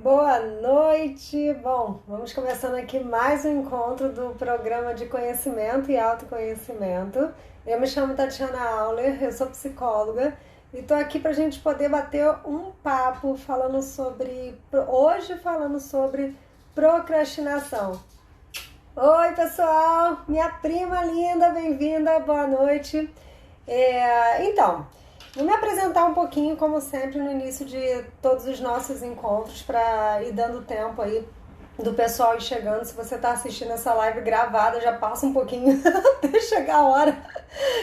Boa noite! Bom, vamos começando aqui mais um encontro do programa de conhecimento e autoconhecimento. Eu me chamo Tatiana Auler, eu sou psicóloga e estou aqui para a gente poder bater um papo hoje falando sobre procrastinação. Oi, pessoal! Minha prima linda, bem-vinda, boa noite! Vou me apresentar um pouquinho, como sempre, no início de todos os nossos encontros, para ir dando tempo aí do pessoal ir chegando. Se você está assistindo essa live gravada, já passa um pouquinho até chegar a hora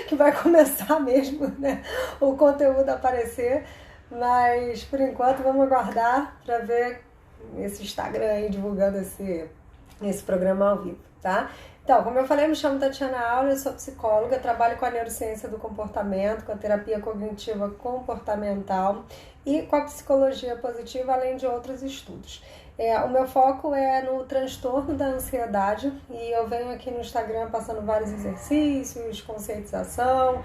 que vai começar mesmo, né, o conteúdo aparecer. Mas, por enquanto, vamos aguardar para ver esse Instagram aí divulgando esse programa ao vivo, tá? Então, como eu falei, eu me chamo Tatiana Auler, eu sou psicóloga, trabalho com a neurociência do comportamento, com a terapia cognitiva comportamental e com a psicologia positiva, além de outros estudos. O meu foco é no transtorno da ansiedade e eu venho aqui no Instagram passando vários exercícios, conscientização.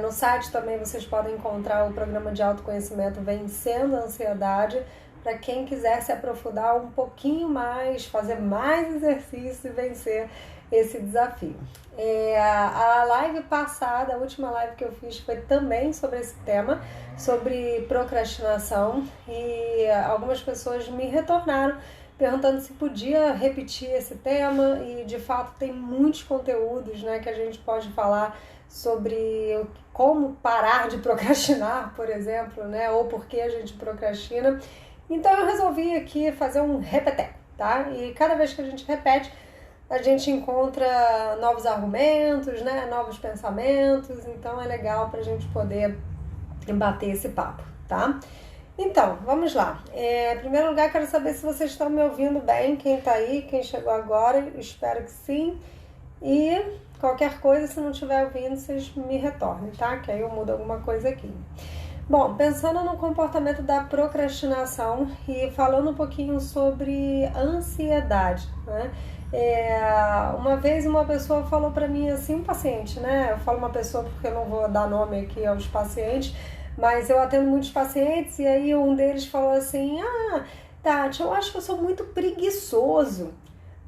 No site também vocês podem encontrar o programa de autoconhecimento Vencendo a Ansiedade, para quem quiser se aprofundar um pouquinho mais, fazer mais exercício e vencer esse desafio. A live passada, a última live que eu fiz foi também sobre esse tema, sobre procrastinação, e algumas pessoas me retornaram perguntando se podia repetir esse tema, e de fato tem muitos conteúdos, né, que a gente pode falar sobre como parar de procrastinar, por exemplo, né, ou por que a gente procrastina. Então eu resolvi aqui fazer um repeteco, tá? E cada vez que a gente repete, a gente encontra novos argumentos, né? Novos pensamentos, então é legal para a gente poder bater esse papo, tá? Então, vamos lá. Em primeiro lugar, quero saber se vocês estão me ouvindo bem, quem tá aí, quem chegou agora, espero que sim. E qualquer coisa, se não estiver ouvindo, vocês me retornem, tá? Que aí eu mudo alguma coisa aqui. Bom, pensando no comportamento da procrastinação e falando um pouquinho sobre ansiedade, né? Uma vez uma pessoa falou para mim assim, um paciente, né? Eu falo uma pessoa porque eu não vou dar nome aqui aos pacientes, mas eu atendo muitos pacientes e aí um deles falou assim: Tati, eu acho que eu sou muito preguiçoso.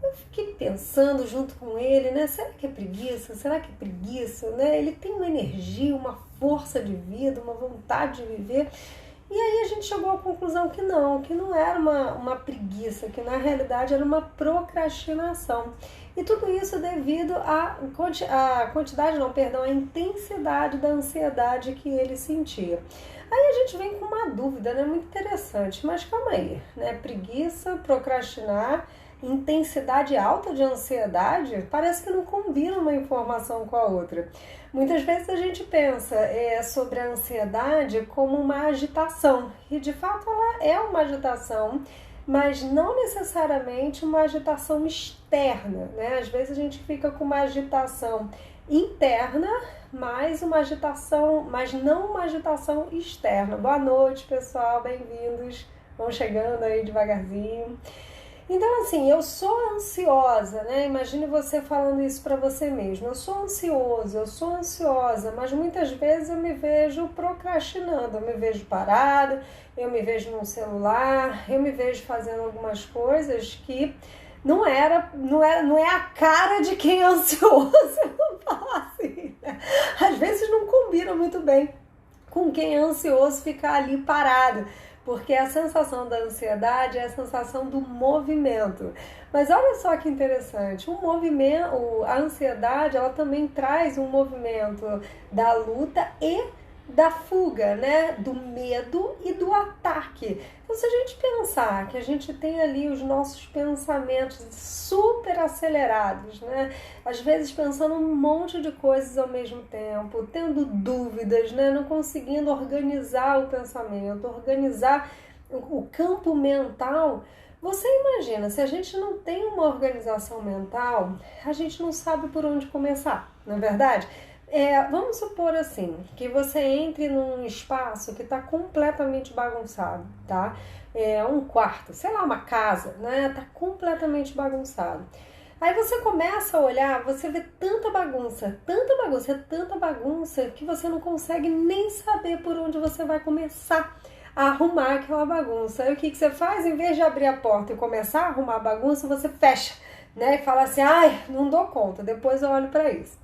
Eu fiquei pensando junto com ele, né? Será que é preguiça? Será que é preguiça? Né? Ele tem uma energia, uma força de vida, uma vontade de viver. E aí a gente chegou à conclusão que não era uma preguiça, que na realidade era uma procrastinação. E tudo isso devido à à intensidade da ansiedade que ele sentia. Aí a gente vem com uma dúvida, né? Muito interessante, mas calma aí, né? Preguiça, procrastinar, intensidade alta de ansiedade, parece que não combina uma informação com a outra. Muitas vezes a gente pensa sobre a ansiedade como uma agitação, e de fato ela é uma agitação, mas não necessariamente uma agitação externa, né? Às vezes a gente fica com uma agitação interna, mas não uma agitação externa. Boa noite, pessoal, bem-vindos, vão chegando aí devagarzinho. Então, assim, eu sou ansiosa, né? Imagine você falando isso para você mesmo. Eu sou ansioso, eu sou ansiosa, mas muitas vezes eu me vejo procrastinando, eu me vejo parada, eu me vejo no celular, eu me vejo fazendo algumas coisas que não é a cara de quem é ansioso, eu vou falar assim, né? Às vezes não combina muito bem com quem é ansioso ficar ali parado. Porque a sensação da ansiedade é a sensação do movimento. Mas olha só que interessante, a ansiedade ela também traz um movimento da luta e da fuga, né? Do medo e do ataque. Então, se a gente pensar que a gente tem ali os nossos pensamentos super acelerados, né? Às vezes pensando um monte de coisas ao mesmo tempo, tendo dúvidas, né? Não conseguindo organizar o pensamento, organizar o campo mental. Você imagina, se a gente não tem uma organização mental, a gente não sabe por onde começar, não é verdade? Vamos supor assim, que você entre num espaço que está completamente bagunçado, tá? Um quarto, sei lá, uma casa, né? Tá completamente bagunçado. Aí você começa a olhar, você vê tanta bagunça, que você não consegue nem saber por onde você vai começar a arrumar aquela bagunça. Aí o que você faz? Em vez de abrir a porta e começar a arrumar a bagunça, você fecha, né? E fala assim, ai, não dou conta, depois eu olho para isso.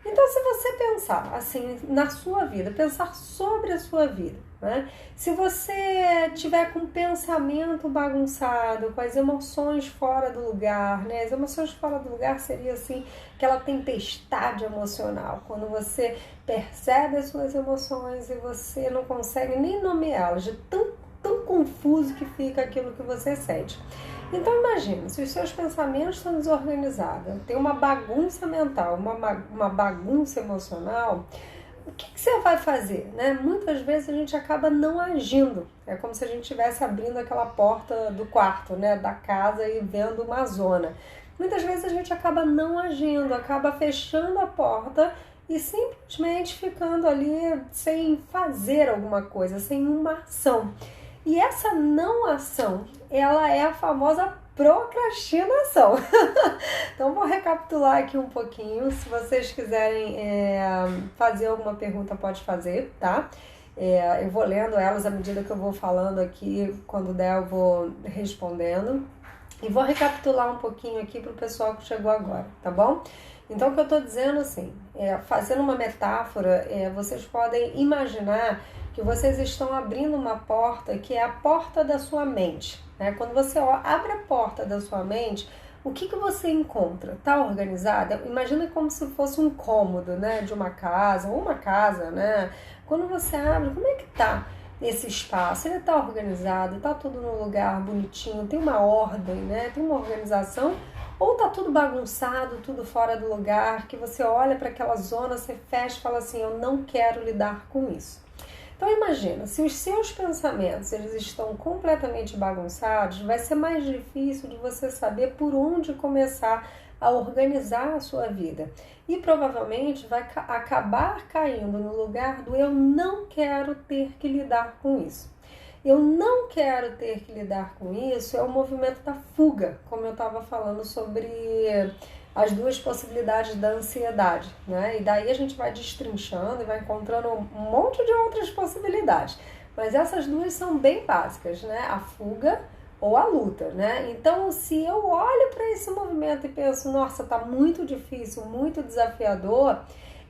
Então, se você pensar assim na sua vida, pensar sobre a sua vida, né? Se você tiver com o pensamento bagunçado, com as emoções fora do lugar, né? As emoções fora do lugar seria assim aquela tempestade emocional, quando você percebe as suas emoções e você não consegue nem nomeá-las, de tão confuso que fica aquilo que você sente. Então imagina, se os seus pensamentos estão desorganizados, tem uma bagunça mental, uma bagunça emocional, o que você vai fazer, né? Muitas vezes a gente acaba não agindo, é como se a gente estivesse abrindo aquela porta do quarto, né, da casa e vendo uma zona. Muitas vezes a gente acaba não agindo, acaba fechando a porta e simplesmente ficando ali sem fazer alguma coisa, sem uma ação. E essa não ação, ela é a famosa procrastinação. Então vou recapitular aqui um pouquinho. Se vocês quiserem fazer alguma pergunta, pode fazer, tá? Eu vou lendo elas à medida que eu vou falando aqui. Quando der, eu vou respondendo. E vou recapitular um pouquinho aqui para o pessoal que chegou agora, tá bom? Então o que eu estou dizendo assim, fazendo uma metáfora, vocês podem imaginar que vocês estão abrindo uma porta que é a porta da sua mente, né? Quando você abre a porta da sua mente, o que você encontra? Está organizada? Imagina como se fosse um cômodo, né, de uma casa, ou uma casa, né? Quando você abre, como é que tá esse espaço? Ele está organizado, está tudo no lugar bonitinho, tem uma ordem, né? Tem uma organização, ou tá tudo bagunçado, tudo fora do lugar, que você olha para aquela zona, você fecha e fala assim, eu não quero lidar com isso. Então imagina, se os seus pensamentos eles estão completamente bagunçados, vai ser mais difícil de você saber por onde começar a organizar a sua vida. E provavelmente vai acabar caindo no lugar do eu não quero ter que lidar com isso. Eu não quero ter que lidar com isso é o movimento da fuga, como eu estava falando sobre as duas possibilidades da ansiedade, né? E daí a gente vai destrinchando e vai encontrando um monte de outras possibilidades. Mas essas duas são bem básicas, né? A fuga ou a luta, né? Então, se eu olho para esse movimento e penso, nossa, tá muito difícil, muito desafiador,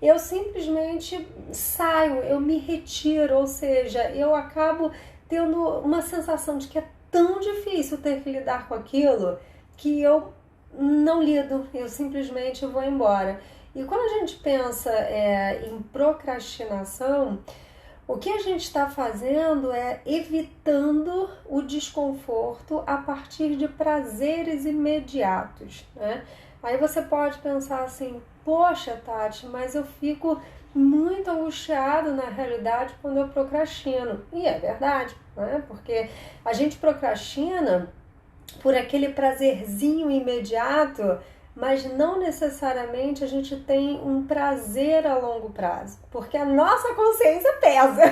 eu simplesmente saio, eu me retiro, ou seja, eu acabo tendo uma sensação de que é tão difícil ter que lidar com aquilo que eu não lido, eu simplesmente vou embora. E quando a gente pensa em procrastinação, o que a gente está fazendo é evitando o desconforto a partir de prazeres imediatos, né? Aí você pode pensar assim, poxa, Tati, mas eu fico muito angustiado na realidade quando eu procrastino. E é verdade, né? Porque a gente procrastina por aquele prazerzinho imediato, mas não necessariamente a gente tem um prazer a longo prazo, porque a nossa consciência pesa.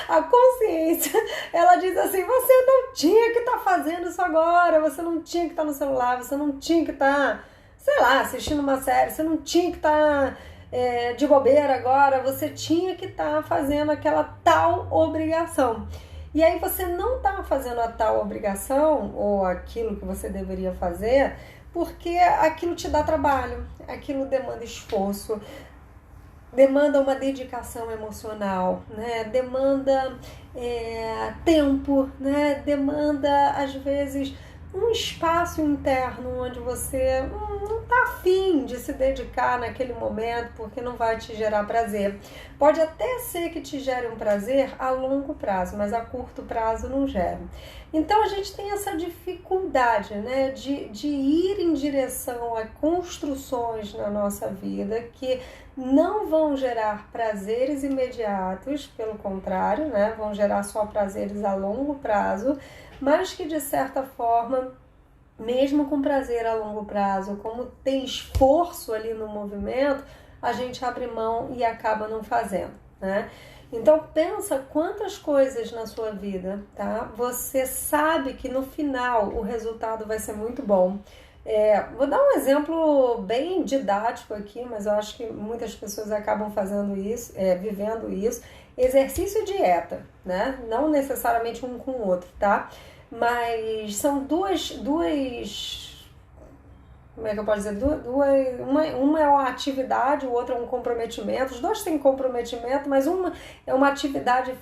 A consciência, ela diz assim, você não tinha que estar fazendo isso agora, você não tinha que estar no celular, você não tinha que estar, sei lá, assistindo uma série, você não tinha que estar de bobeira agora, você tinha que estar fazendo aquela tal obrigação. E aí você não está fazendo a tal obrigação ou aquilo que você deveria fazer porque aquilo te dá trabalho, aquilo demanda esforço, demanda uma dedicação emocional, né? Demanda tempo, né? Demanda, às vezes, um espaço interno onde você não está afim de se dedicar naquele momento porque não vai te gerar prazer. Pode até ser que te gere um prazer a longo prazo, mas a curto prazo não gera. Então a gente tem essa dificuldade, né, de ir em direção a construções na nossa vida que não vão gerar prazeres imediatos, pelo contrário, né, vão gerar só prazeres a longo prazo, mas que de certa forma, mesmo com prazer a longo prazo, como tem esforço ali no movimento, a gente abre mão e acaba não fazendo, né? Então pensa quantas coisas na sua vida, tá? Você sabe que no final o resultado vai ser muito bom. Vou dar um exemplo bem didático aqui, mas eu acho que muitas pessoas acabam fazendo isso, vivendo isso. Exercício e dieta, né? Não necessariamente um com o outro, tá? Mas são duas, como é que eu posso dizer? Uma é uma atividade, o outro é um comprometimento. Os dois têm comprometimento, mas uma é uma atividade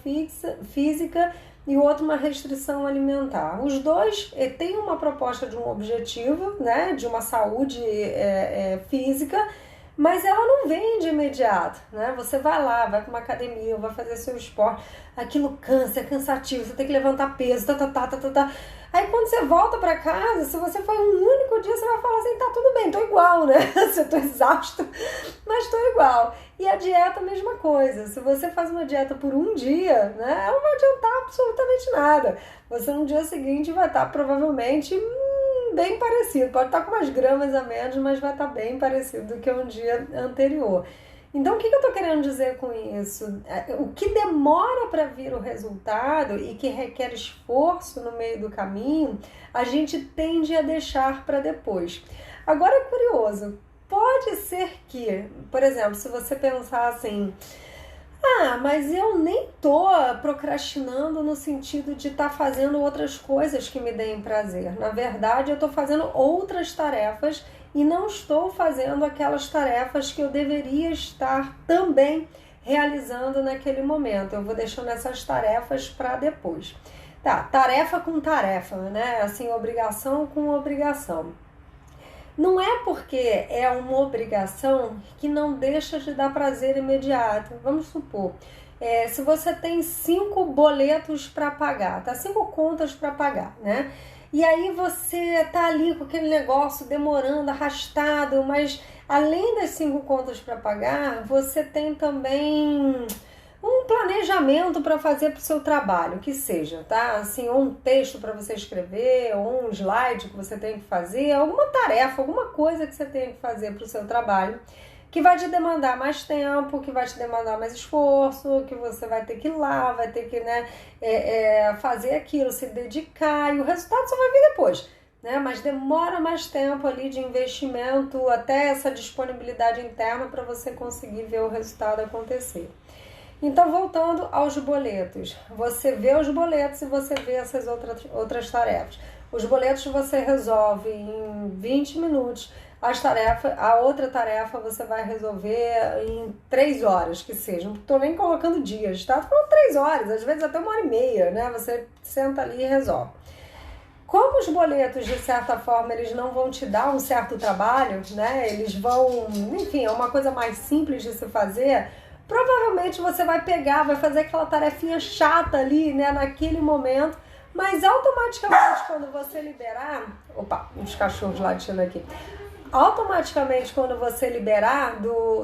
física e o outro uma restrição alimentar. Os dois têm uma proposta de um objetivo, né, de uma saúde física, mas ela não vem de imediato, né? Você vai lá, vai para uma academia, vai fazer seu esporte, aquilo cansa, é cansativo, você tem que levantar peso, tá. Aí quando você volta para casa, se você foi um único dia, você vai falar assim, tá tudo bem, tô igual, né? Eu tô exausto, mas tô igual. E a dieta, a mesma coisa. Se você faz uma dieta por um dia, né, ela não vai adiantar absolutamente nada. Você no dia seguinte vai estar provavelmente bem parecido. Pode estar com umas gramas a menos, mas vai estar bem parecido do que um dia anterior. Então, o que eu estou querendo dizer com isso? O que demora para vir o resultado e que requer esforço no meio do caminho, a gente tende a deixar para depois. Agora é curioso, pode ser que, por exemplo, se você pensar assim, mas eu nem tô procrastinando no sentido de estar fazendo outras coisas que me deem prazer. Na verdade, eu estou fazendo outras tarefas e não estou fazendo aquelas tarefas que eu deveria estar também realizando naquele momento. Eu vou deixando essas tarefas para depois. Tá, tarefa com tarefa, né? Assim, obrigação com obrigação. Não é porque é uma obrigação que não deixa de dar prazer imediato. Vamos supor, se você tem 5 boletos para pagar, tá? 5 contas para pagar, né? E aí você tá ali com aquele negócio demorando, arrastado, mas além das 5 contas para pagar, você tem também um planejamento para fazer para o seu trabalho, que seja, tá? Assim, ou um texto para você escrever, ou um slide que você tem que fazer, alguma tarefa, alguma coisa que você tem que fazer para o seu trabalho, que vai te demandar mais tempo, que vai te demandar mais esforço, que você vai ter que ir lá, vai ter que, né, fazer aquilo, se dedicar, e o resultado só vai vir depois, né? Mas demora mais tempo ali de investimento, até essa disponibilidade interna para você conseguir ver o resultado acontecer. Então, voltando aos boletos, você vê os boletos e você vê essas outras tarefas. Os boletos você resolve em 20 minutos, a outra tarefa você vai resolver em 3 horas, que seja. Não estou nem colocando dias, tá? Estou falando 3 horas, às vezes até 1h30, né? Você senta ali e resolve. Como os boletos, de certa forma, eles não vão te dar um certo trabalho, né? Eles vão, enfim, é uma coisa mais simples de se fazer. Provavelmente você vai pegar, vai fazer aquela tarefinha chata ali, né, naquele momento, mas automaticamente quando você liberar... Opa, os cachorros latindo aqui. Automaticamente quando você liberar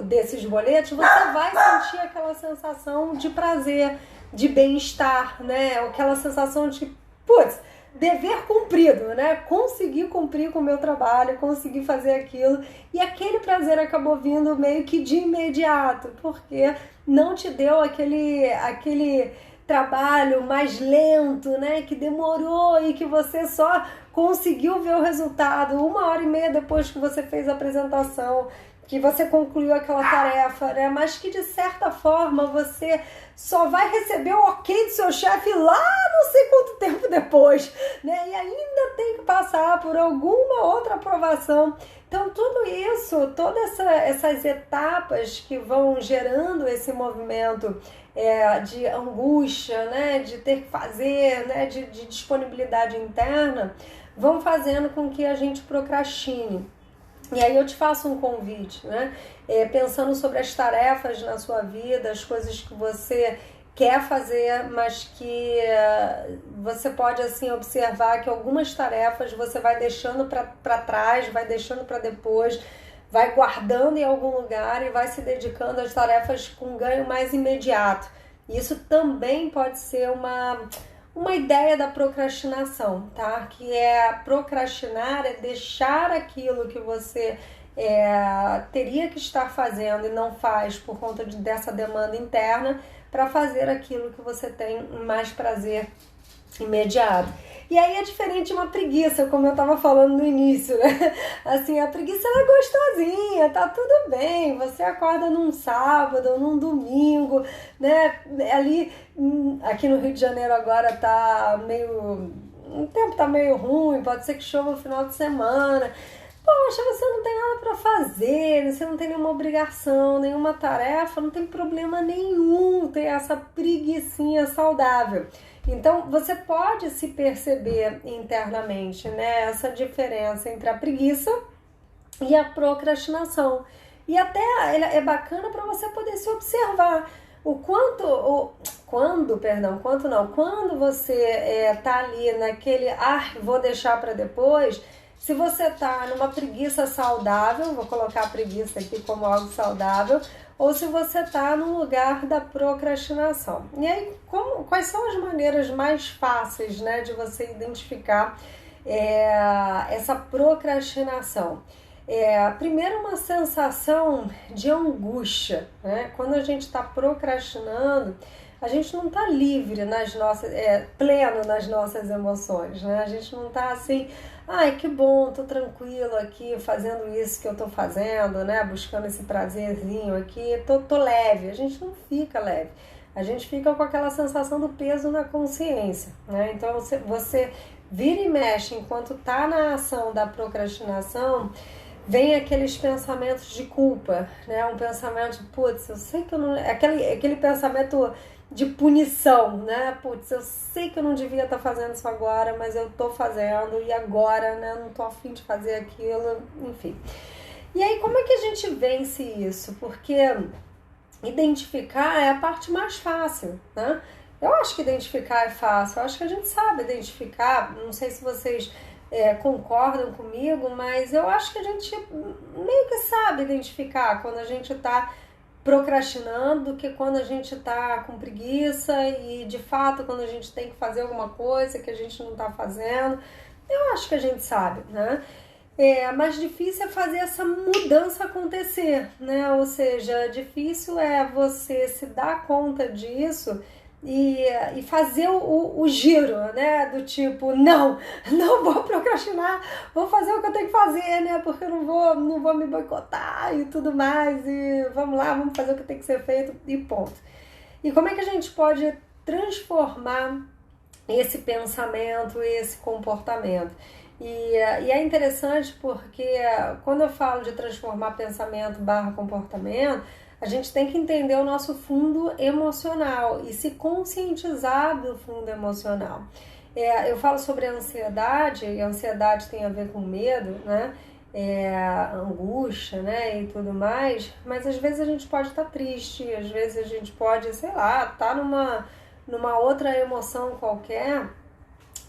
desses boletos, você vai sentir aquela sensação de prazer, de bem-estar, né? Aquela sensação de, putz, dever cumprido, né? Consegui cumprir com o meu trabalho, consegui fazer aquilo. E aquele prazer acabou vindo meio que de imediato, porque não te deu aquele trabalho mais lento, né? Que demorou e que você só conseguiu ver o resultado 1h30 depois que você fez a apresentação, que você concluiu aquela tarefa, né? Mas que de certa forma você só vai receber o ok do seu chefe lá não sei quanto tempo depois, né? E ainda tem que passar por alguma outra aprovação. Então tudo isso, todas essas etapas que vão gerando esse movimento de angústia, né? De ter que fazer, né? De disponibilidade interna, vão fazendo com que a gente procrastine. E aí eu te faço um convite, né? Pensando sobre as tarefas na sua vida, as coisas que você quer fazer, mas que você pode assim observar que algumas tarefas você vai deixando para trás, vai deixando para depois, vai guardando em algum lugar e vai se dedicando às tarefas com ganho mais imediato. Isso também pode ser uma ideia da procrastinação, tá? Que procrastinar é deixar aquilo que você teria que estar fazendo e não faz por conta dessa demanda interna para fazer aquilo que você tem mais prazer imediato. E aí é diferente de uma preguiça, como eu estava falando no início, né? Assim, a preguiça ela é gostosinha, tá tudo bem. Você acorda num sábado ou num domingo, né? Ali, aqui no Rio de Janeiro agora tá meio... O tempo tá meio ruim, pode ser que chova no final de semana. Poxa, você não tem nada para fazer, você não tem nenhuma obrigação, nenhuma tarefa, não tem problema nenhum ter essa preguicinha saudável. Então, você pode se perceber internamente, né, essa diferença entre a preguiça e a procrastinação. E até é bacana para você poder se observar o quando você tá ali naquele, vou deixar para depois. Se você tá numa preguiça saudável, vou colocar a preguiça aqui como algo saudável, ou se você tá no lugar da procrastinação. E aí, quais são as maneiras mais fáceis, né, de você identificar essa procrastinação? Primeiro, uma sensação de angústia, né? Quando a gente está procrastinando, a gente não está livre pleno nas nossas emoções, né? A gente não está assim, ai, que bom, tô tranquilo aqui fazendo isso que eu tô fazendo, né? Buscando esse prazerzinho aqui, tô leve. A gente não fica leve. A gente fica com aquela sensação do peso na consciência, né? Então você vira e mexe enquanto tá na ação da procrastinação, vem aqueles pensamentos de culpa, né? Um pensamento, putz, eu sei que eu não... Aquele pensamento de punição, né? Putz, eu sei que eu não devia estar fazendo isso agora, mas eu tô fazendo e agora, né? Não tô a fim de fazer aquilo, enfim. E aí, como é que a gente vence isso? Porque identificar é a parte mais fácil, né? Eu acho que identificar é fácil, eu acho que a gente sabe identificar, não sei se vocês concordam comigo, mas eu acho que a gente meio que sabe identificar quando a gente está procrastinando do que quando a gente está com preguiça e, de fato, quando a gente tem que fazer alguma coisa que a gente não está fazendo. Eu acho que a gente sabe, né? Mais difícil é fazer essa mudança acontecer, né? Ou seja, difícil é você se dar conta disso e fazer o giro, né? Do tipo, não vou procrastinar, vou fazer o que eu tenho que fazer, né? Porque eu não vou me boicotar e tudo mais, e vamos lá, vamos fazer o que tem que ser feito e ponto. E como é que a gente pode transformar esse pensamento, esse comportamento? E é interessante porque quando eu falo de transformar pensamento / comportamento, a gente tem que entender o nosso fundo emocional e se conscientizar do fundo emocional. Eu falo sobre a ansiedade, e a ansiedade tem a ver com medo, né? Angústia, né? E tudo mais, mas às vezes a gente pode estar triste, às vezes a gente pode, sei lá, estar numa outra emoção qualquer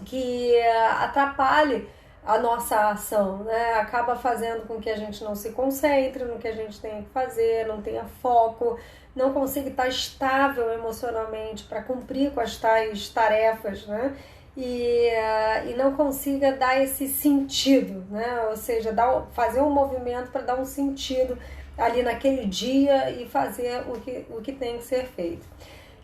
que atrapalhe a nossa ação, né? Acaba fazendo com que a gente não se concentre no que a gente tem que fazer, não tenha foco, não consiga estar estável emocionalmente para cumprir com as tais tarefas, né? E não consiga dar esse sentido, né? Ou seja, fazer um movimento para dar um sentido ali naquele dia e fazer o que tem que ser feito.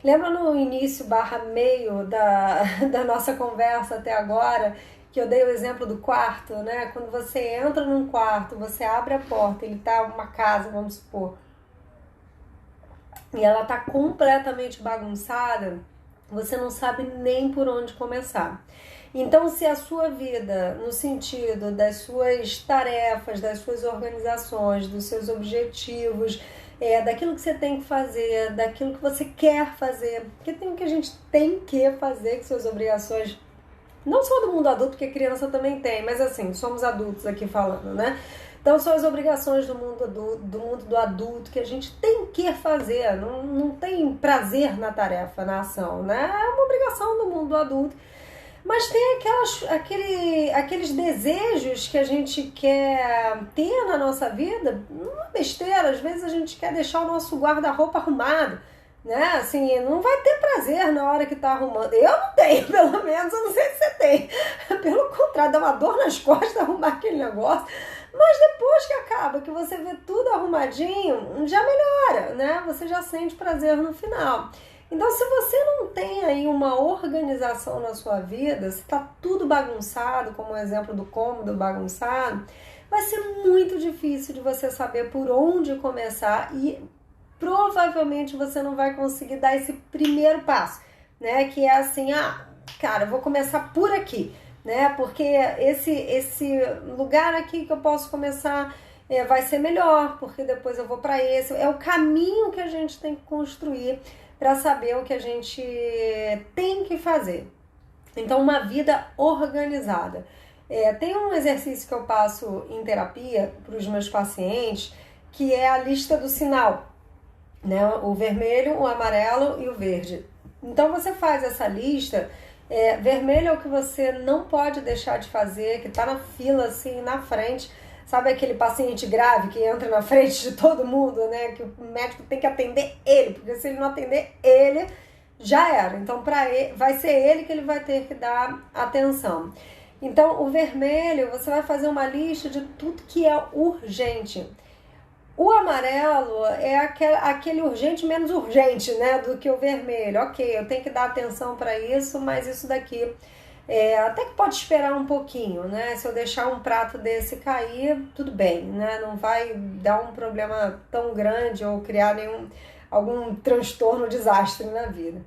Lembra no início / meio da nossa conversa até agora, que eu dei o exemplo do quarto, né? Quando você entra num quarto, você abre a porta, ele tá uma casa, vamos supor, e ela tá completamente bagunçada, você não sabe nem por onde começar. Então, se a sua vida, no sentido das suas tarefas, das suas organizações, dos seus objetivos, daquilo que você tem que fazer, daquilo que você quer fazer, porque tem o que a gente tem que fazer, que suas obrigações, não só do mundo adulto, porque criança também tem, mas assim, somos adultos aqui falando, né? Então são as obrigações do mundo do adulto que a gente tem que fazer, não tem prazer na tarefa, na ação, né? É uma obrigação do mundo do adulto. Mas tem aqueles desejos que a gente quer ter na nossa vida, uma besteira, às vezes a gente quer deixar o nosso guarda-roupa arrumado, né? Assim, não vai ter prazer na hora que tá arrumando. Eu não tenho, pelo menos, eu não sei se você tem. Pelo contrário, dá uma dor nas costas arrumar aquele negócio. Mas depois que acaba, que você vê tudo arrumadinho, já melhora, né? Você já sente prazer no final. Então, se você não tem aí uma organização na sua vida, se está tudo bagunçado, como o exemplo do cômodo bagunçado, vai ser muito difícil de você saber por onde começar e provavelmente você não vai conseguir dar esse primeiro passo, né? Que é assim, cara, eu vou começar por aqui, né? Porque esse lugar aqui que eu posso começar vai ser melhor, porque depois eu vou para esse. É o caminho que a gente tem que construir para saber o que a gente tem que fazer. Então, uma vida organizada. Tem um exercício que eu passo em terapia para os meus pacientes, que é a lista do sinal, né? O vermelho, o amarelo e o verde. Então, você faz essa lista. Vermelho é o que você não pode deixar de fazer, que está na fila, assim, na frente. Sabe aquele paciente grave que entra na frente de todo mundo, né? Que o médico tem que atender ele, porque se ele não atender ele, já era. Então, vai ser ele que ele vai ter que dar atenção. Então, o vermelho, você vai fazer uma lista de tudo que é urgente. O amarelo é aquele urgente menos urgente, né? Do que o vermelho. Ok, eu tenho que dar atenção para isso, mas isso daqui... até que pode esperar um pouquinho, né? Se eu deixar um prato desse cair, tudo bem, né? Não vai dar um problema tão grande ou criar algum transtorno, desastre na vida.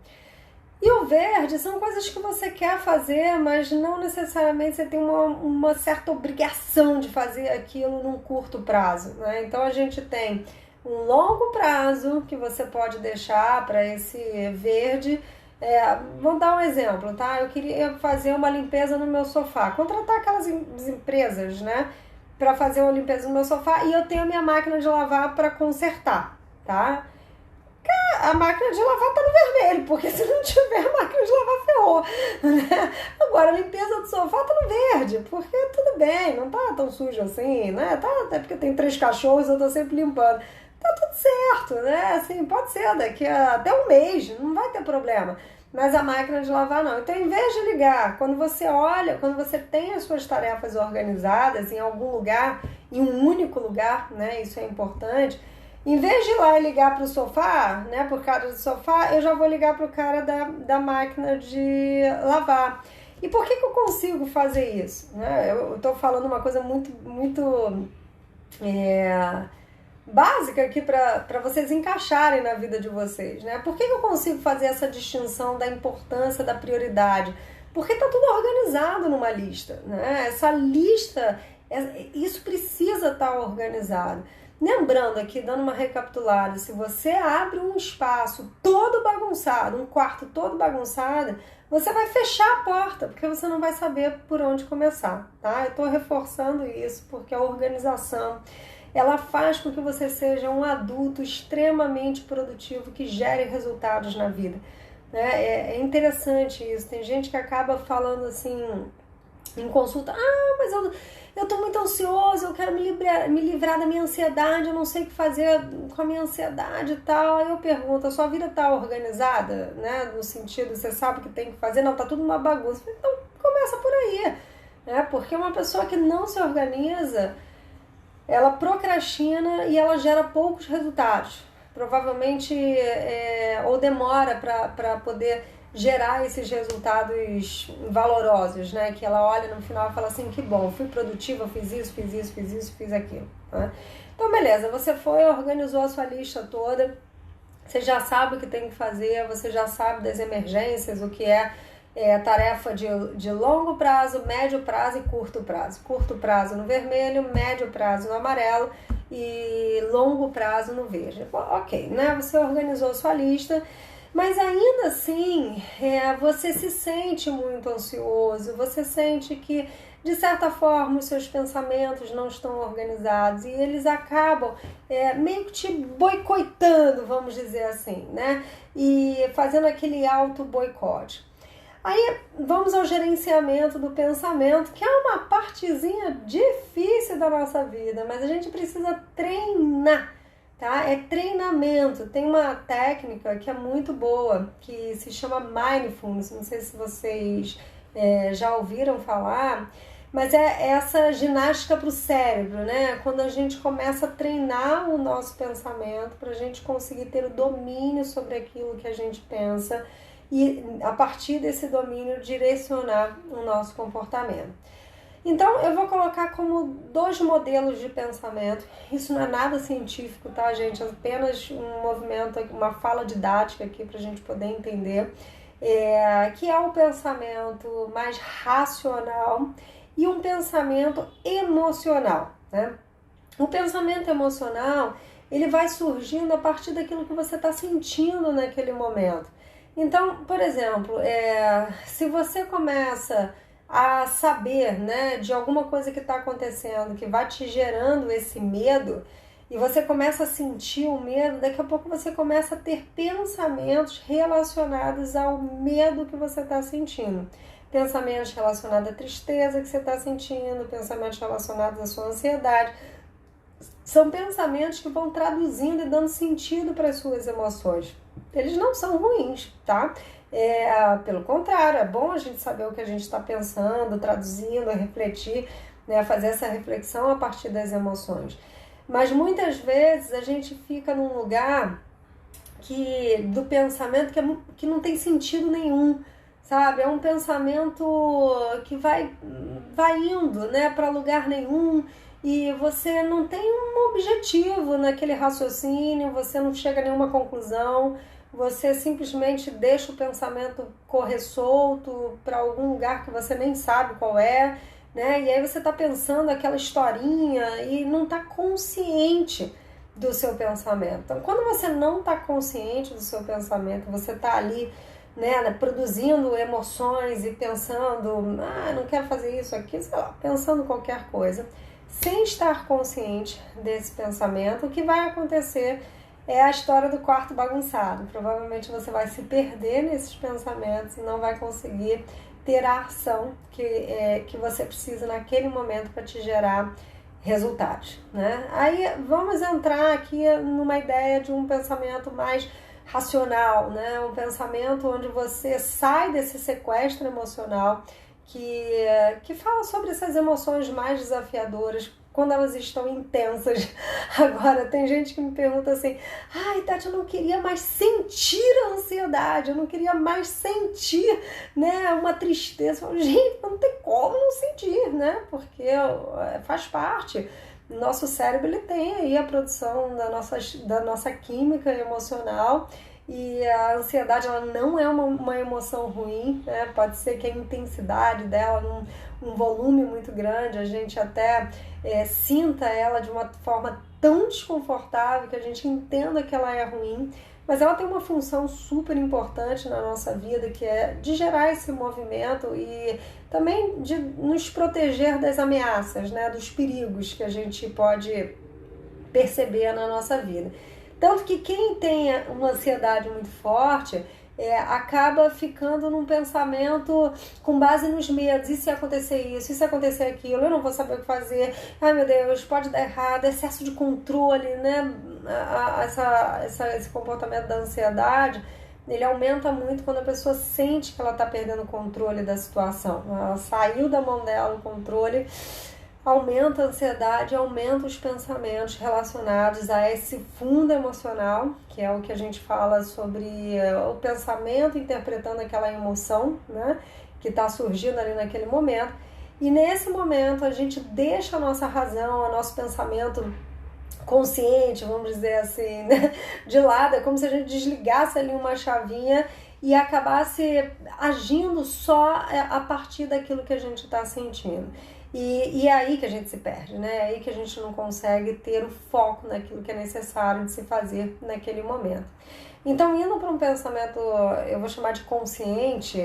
E o verde são coisas que você quer fazer, mas não necessariamente você tem uma certa obrigação de fazer aquilo num curto prazo, né? Então a gente tem um longo prazo que você pode deixar para esse verde. Vou dar um exemplo, tá? Eu queria fazer uma limpeza no meu sofá, contratar aquelas empresas, né, para fazer uma limpeza no meu sofá, e eu tenho a minha máquina de lavar para consertar, tá? A máquina de lavar tá no vermelho, porque se não tiver a máquina de lavar, ferrou, né? Agora, a limpeza do sofá tá no verde, porque tudo bem, não tá tão sujo assim, né? Tá, até porque tem 3 cachorros, eu tô sempre limpando. Tá tudo certo, né? Assim, pode ser daqui a até um mês, não vai ter problema. Mas a máquina de lavar não. Então, em vez de ligar, quando você olha, quando você tem as suas tarefas organizadas em algum lugar, em um único lugar, né? Isso é importante. Em vez de ir lá e ligar para o sofá, né? Por cara do sofá, eu já vou ligar para o cara da máquina de lavar. E por que eu consigo fazer isso? Né? Eu estou falando uma coisa muito básica aqui para vocês encaixarem na vida de vocês, né? Por que eu consigo fazer essa distinção da importância, da prioridade? Porque está tudo organizado numa lista, né? Essa lista, isso precisa estar organizado. Lembrando aqui, dando uma recapitulada, se você abre um espaço todo bagunçado, um quarto todo bagunçado, você vai fechar a porta, porque você não vai saber por onde começar, tá? Eu estou reforçando isso, porque a organização, ela faz com que você seja um adulto extremamente produtivo, que gere resultados na vida, né? É interessante isso, tem gente que acaba falando assim, em consulta, mas eu tô muito ansioso, eu quero me livrar da minha ansiedade, eu não sei o que fazer com a minha ansiedade e tal. Aí eu pergunto, a sua vida tá organizada, né? No sentido, você sabe o que tem que fazer? Não, tá tudo uma bagunça. Então começa por aí, né? Porque uma pessoa que não se organiza, ela procrastina e ela gera poucos resultados. Provavelmente, ou demora para poder gerar esses resultados valorosos, né? Que ela olha no final e fala assim, que bom, fui produtiva, fiz isso, fiz aquilo. Tá? Então, beleza, você foi, organizou a sua lista toda, você já sabe o que tem que fazer, você já sabe das emergências, o que é tarefa de longo prazo, médio prazo e curto prazo. Curto prazo no vermelho, médio prazo no amarelo e longo prazo no verde. Ok, né? Você organizou a sua lista, mas ainda assim, você se sente muito ansioso, você sente que, de certa forma, os seus pensamentos não estão organizados e eles acabam meio que te boicotando, vamos dizer assim, né? E fazendo aquele auto-boicote. Aí vamos ao gerenciamento do pensamento, que é uma partezinha difícil da nossa vida, mas a gente precisa treinar. Tá? É treinamento. Tem uma técnica que é muito boa, que se chama Mindfulness. Não sei se vocês já ouviram falar, Mas é essa ginástica para o cérebro, né? Quando a gente começa a treinar o nosso pensamento para a gente conseguir ter o domínio sobre aquilo que a gente pensa e, a partir desse domínio, direcionar o nosso comportamento. Então, eu vou colocar como 2 modelos de pensamento. Isso não é nada científico, tá, gente? É apenas um movimento, uma fala didática aqui para a gente poder entender. Que é o pensamento mais racional e um pensamento emocional, né? O pensamento emocional, ele vai surgindo a partir daquilo que você está sentindo naquele momento. Então, por exemplo, se você começa a saber, né, de alguma coisa que está acontecendo, que vai te gerando esse medo, e você começa a sentir o medo, daqui a pouco você começa a ter pensamentos relacionados ao medo que você está sentindo. Pensamentos relacionados à tristeza que você está sentindo, pensamentos relacionados à sua ansiedade. São pensamentos que vão traduzindo e dando sentido para as suas emoções. Eles não são ruins, tá? Pelo contrário, é bom a gente saber o que a gente está pensando, traduzindo, refletir, né, fazer essa reflexão a partir das emoções. Mas muitas vezes a gente fica num lugar do pensamento que não tem sentido nenhum, sabe? É um pensamento que vai indo, né, para lugar nenhum, e você não tem um objetivo naquele raciocínio, você não chega a nenhuma conclusão, você simplesmente deixa o pensamento correr solto para algum lugar que você nem sabe qual é, né? E aí você está pensando aquela historinha e não está consciente do seu pensamento. Então, quando você não está consciente do seu pensamento, você está ali, né, produzindo emoções e pensando, não quero fazer isso aqui, sei lá, pensando qualquer coisa, sem estar consciente desse pensamento, o que vai acontecer é a história do quarto bagunçado. Provavelmente você vai se perder nesses pensamentos e não vai conseguir ter a ação que você precisa naquele momento para te gerar resultados, né? Aí vamos entrar aqui numa ideia de um pensamento mais racional, né? Um pensamento onde você sai desse sequestro emocional que fala sobre essas emoções mais desafiadoras quando elas estão intensas. Agora, tem gente que me pergunta assim, Tati, eu não queria mais sentir a ansiedade, eu não queria mais sentir, né, uma tristeza. Eu falo, gente, não tem como não sentir, né, porque faz parte. O nosso cérebro, ele tem aí a produção da nossa química emocional, e a ansiedade, ela não é uma emoção ruim, né? Pode ser que a intensidade dela, um volume muito grande, a gente até sinta ela de uma forma tão desconfortável que a gente entenda que ela é ruim, mas ela tem uma função super importante na nossa vida, que é de gerar esse movimento e também de nos proteger das ameaças, né? Dos perigos que a gente pode perceber na nossa vida. Tanto que quem tem uma ansiedade muito forte acaba ficando num pensamento com base nos medos. E se acontecer isso? E se acontecer aquilo? Eu não vou saber o que fazer. Ai, meu Deus, pode dar errado. Excesso de controle, né? Esse comportamento da ansiedade, ele aumenta muito quando a pessoa sente que ela está perdendo o controle da situação. Ela saiu da mão dela o controle. Aumenta a ansiedade, aumenta os pensamentos relacionados a esse fundo emocional, que é o que a gente fala sobre o pensamento interpretando aquela emoção, né, que está surgindo ali naquele momento. E nesse momento a gente deixa a nossa razão, o nosso pensamento consciente, vamos dizer assim, né, de lado. É como se a gente desligasse ali uma chavinha e acabasse agindo só a partir daquilo que a gente está sentindo. E é aí que a gente se perde, né? É aí que a gente não consegue ter o foco naquilo que é necessário de se fazer naquele momento. Então, indo para um pensamento, eu vou chamar de consciente,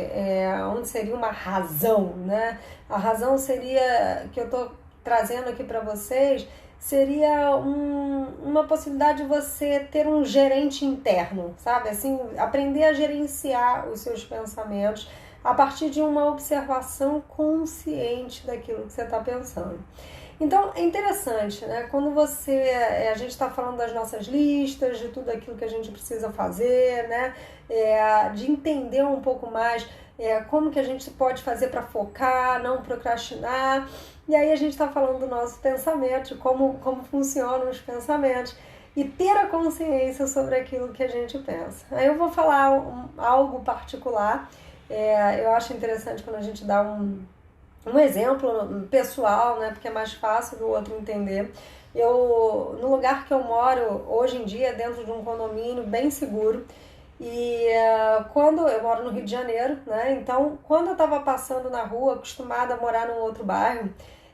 onde seria uma razão, né? A razão seria, que eu estou trazendo aqui para vocês, seria uma possibilidade de você ter um gerente interno, sabe? Assim, aprender a gerenciar os seus pensamentos a partir de uma observação consciente daquilo que você está pensando. Então, é interessante, né? Quando a gente está falando das nossas listas, de tudo aquilo que a gente precisa fazer, né? De entender um pouco mais como que a gente pode fazer para focar, não procrastinar. E aí a gente está falando do nosso pensamento, de como funcionam os pensamentos e ter a consciência sobre aquilo que a gente pensa. Aí eu vou falar algo particular. Eu acho interessante quando a gente dá um exemplo pessoal, né, porque é mais fácil do outro entender. No lugar que eu moro hoje em dia, dentro de um condomínio bem seguro, e quando eu moro no Rio de Janeiro, né, então quando eu estava passando na rua, acostumada a morar num outro bairro,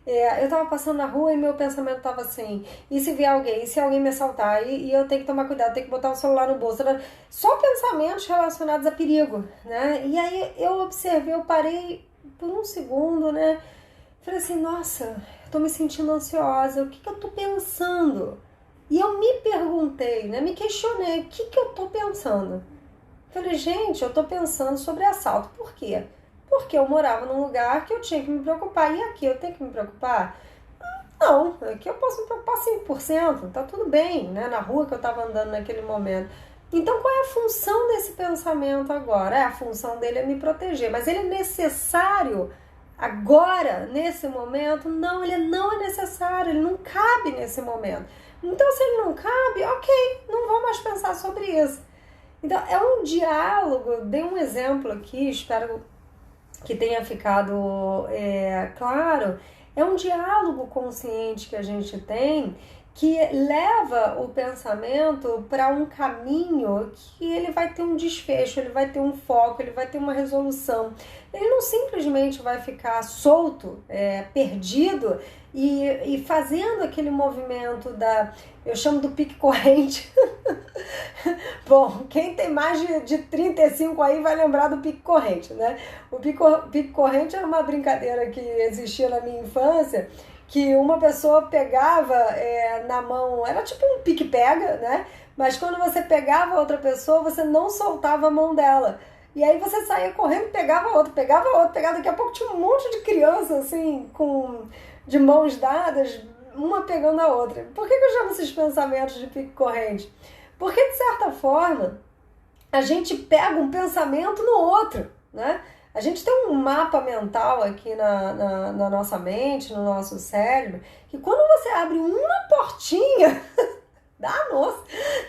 eu estava passando na rua e meu pensamento estava assim, e se vier alguém, e se alguém me assaltar, e eu tenho que tomar cuidado, tenho que botar o celular no bolso, só pensamentos relacionados a perigo, né? E aí eu observei, eu parei por um segundo, né? Falei assim, nossa, tô me sentindo ansiosa, o que eu tô pensando? E eu me perguntei, né? Me questionei, o que eu tô pensando? Falei, gente, eu tô pensando sobre assalto, por quê? Porque eu morava num lugar que eu tinha que me preocupar. E aqui eu tenho que me preocupar? Não, aqui eu posso me preocupar 5%, tá tudo bem, né? Na rua que eu estava andando naquele momento. Então qual é a função desse pensamento agora? A função dele é me proteger, mas ele é necessário agora, nesse momento? Não, ele não é necessário, ele não cabe nesse momento. Então se ele não cabe, ok, não vou mais pensar sobre isso. Então é um diálogo, dei um exemplo aqui, espero que tenha ficado claro, é um diálogo consciente que a gente tem que leva o pensamento para um caminho que ele vai ter um desfecho, ele vai ter um foco, ele vai ter uma resolução. Ele não simplesmente vai ficar solto, perdido e fazendo aquele movimento eu chamo do pique corrente. Bom, quem tem mais de 35 aí vai lembrar do pique corrente, né? O pique corrente era uma brincadeira que existia na minha infância, que uma pessoa pegava na mão, era tipo um pique-pega, né? Mas quando você pegava outra pessoa, você não soltava a mão dela. E aí você saía correndo, pegava outro, daqui a pouco tinha um monte de criança, assim, de mãos dadas, uma pegando a outra. Por que eu chamo esses pensamentos de pique corrente? Porque, de certa forma, a gente pega um pensamento no outro, né? A gente tem um mapa mental aqui na nossa mente, no nosso cérebro, que quando você abre uma portinha, danos,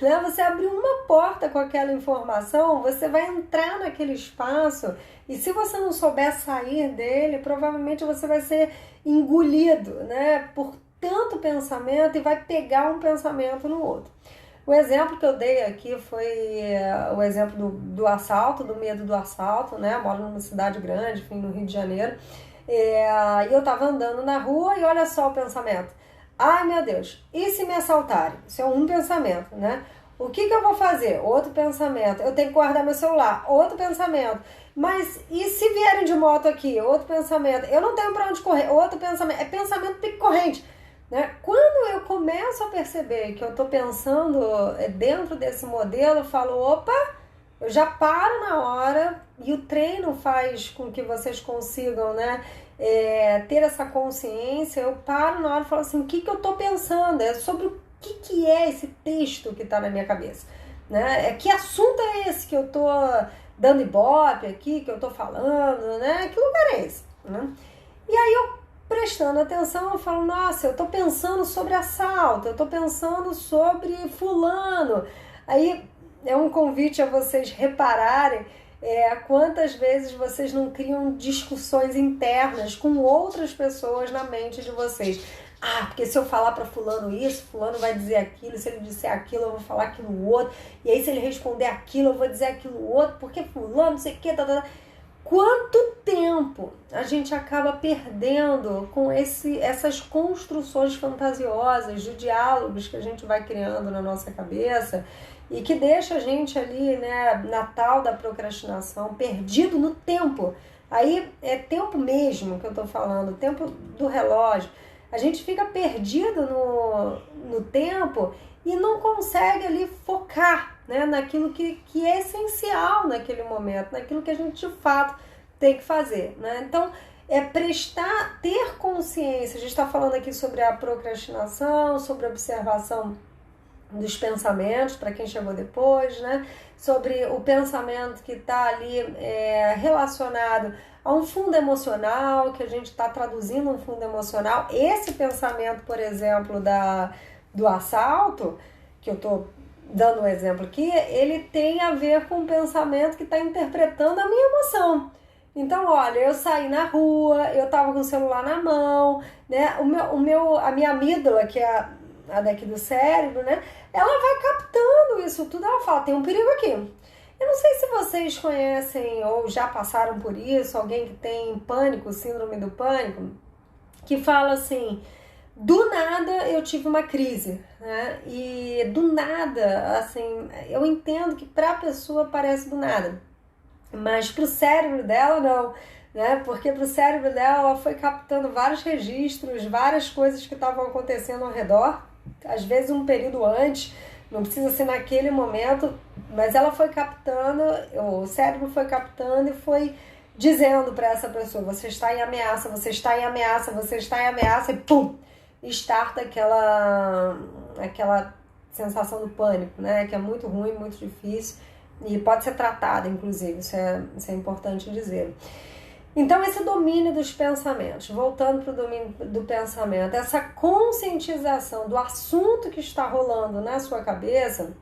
né? Você abre uma porta com aquela informação, você vai entrar naquele espaço e se você não souber sair dele, provavelmente você vai ser engolido, né? Por tanto pensamento e vai pegar um pensamento no outro. O exemplo que eu dei aqui foi o exemplo do assalto, do medo do assalto, né? Eu moro numa cidade grande, enfim, no Rio de Janeiro. E eu tava andando na rua e olha só o pensamento. Ai, meu Deus, e se me assaltarem? Isso é um pensamento, né? O que eu vou fazer? Outro pensamento. Eu tenho que guardar meu celular. Outro pensamento. Mas e se vierem de moto aqui? Outro pensamento. Eu não tenho pra onde correr. Outro pensamento. É pensamento pique corrente. Né? Quando eu começo a perceber que eu estou pensando dentro desse modelo, eu falo, opa, eu já paro na hora e o treino faz com que vocês consigam, né, ter essa consciência. Eu paro na hora e falo assim, o que eu estou pensando? É sobre o que é esse texto que está na minha cabeça, né? Que assunto é esse que eu estou dando ibope aqui, que eu estou falando, né? Que lugar é esse? Né? E aí eu prestando atenção, eu falo, nossa, eu tô pensando sobre assalto, eu tô pensando sobre fulano. Aí é um convite a vocês repararem quantas vezes vocês não criam discussões internas com outras pessoas na mente de vocês. Ah, porque se eu falar para fulano isso, fulano vai dizer aquilo, se ele disser aquilo, eu vou falar aquilo outro, e aí se ele responder aquilo, eu vou dizer aquilo outro, porque fulano, não sei o que, Quanto tempo a gente acaba perdendo com essas construções fantasiosas de diálogos que a gente vai criando na nossa cabeça e que deixa a gente ali, né, na tal da procrastinação, perdido no tempo. Aí é tempo mesmo que eu tô falando, tempo do relógio. A gente fica perdido no tempo e não consegue ali focar, né, naquilo que é essencial naquele momento, naquilo que a gente de fato tem que fazer, né? Então, ter consciência. A gente está falando aqui sobre a procrastinação, sobre a observação dos pensamentos, para quem chegou depois, né? Sobre o pensamento que está ali relacionado a um fundo emocional, que a gente está traduzindo um fundo emocional. Esse pensamento, por exemplo, do assalto, que eu estou dando um exemplo aqui, ele tem a ver com um pensamento que está interpretando a minha emoção. Então, olha, eu saí na rua, eu estava com o celular na mão, né? A minha amígdala, que é a daqui do cérebro, né? Ela vai captando isso tudo, ela fala, tem um perigo aqui. Eu não sei se vocês conhecem ou já passaram por isso, alguém que tem pânico, síndrome do pânico, que fala assim, do nada eu tive uma crise, né? E do nada, assim, eu entendo que para a pessoa parece do nada, mas para o cérebro dela não, né? Porque para o cérebro dela ela foi captando vários registros, várias coisas que estavam acontecendo ao redor, às vezes um período antes, não precisa ser naquele momento, mas ela foi captando, o cérebro foi captando e foi dizendo para essa pessoa, você está em ameaça, você está em ameaça, você está em ameaça, e pum, starta aquela sensação do pânico, né? Que é muito ruim, muito difícil e pode ser tratada, inclusive, isso é importante dizer. Então, esse domínio dos pensamentos, voltando para o domínio do pensamento, essa conscientização do assunto que está rolando na sua cabeça,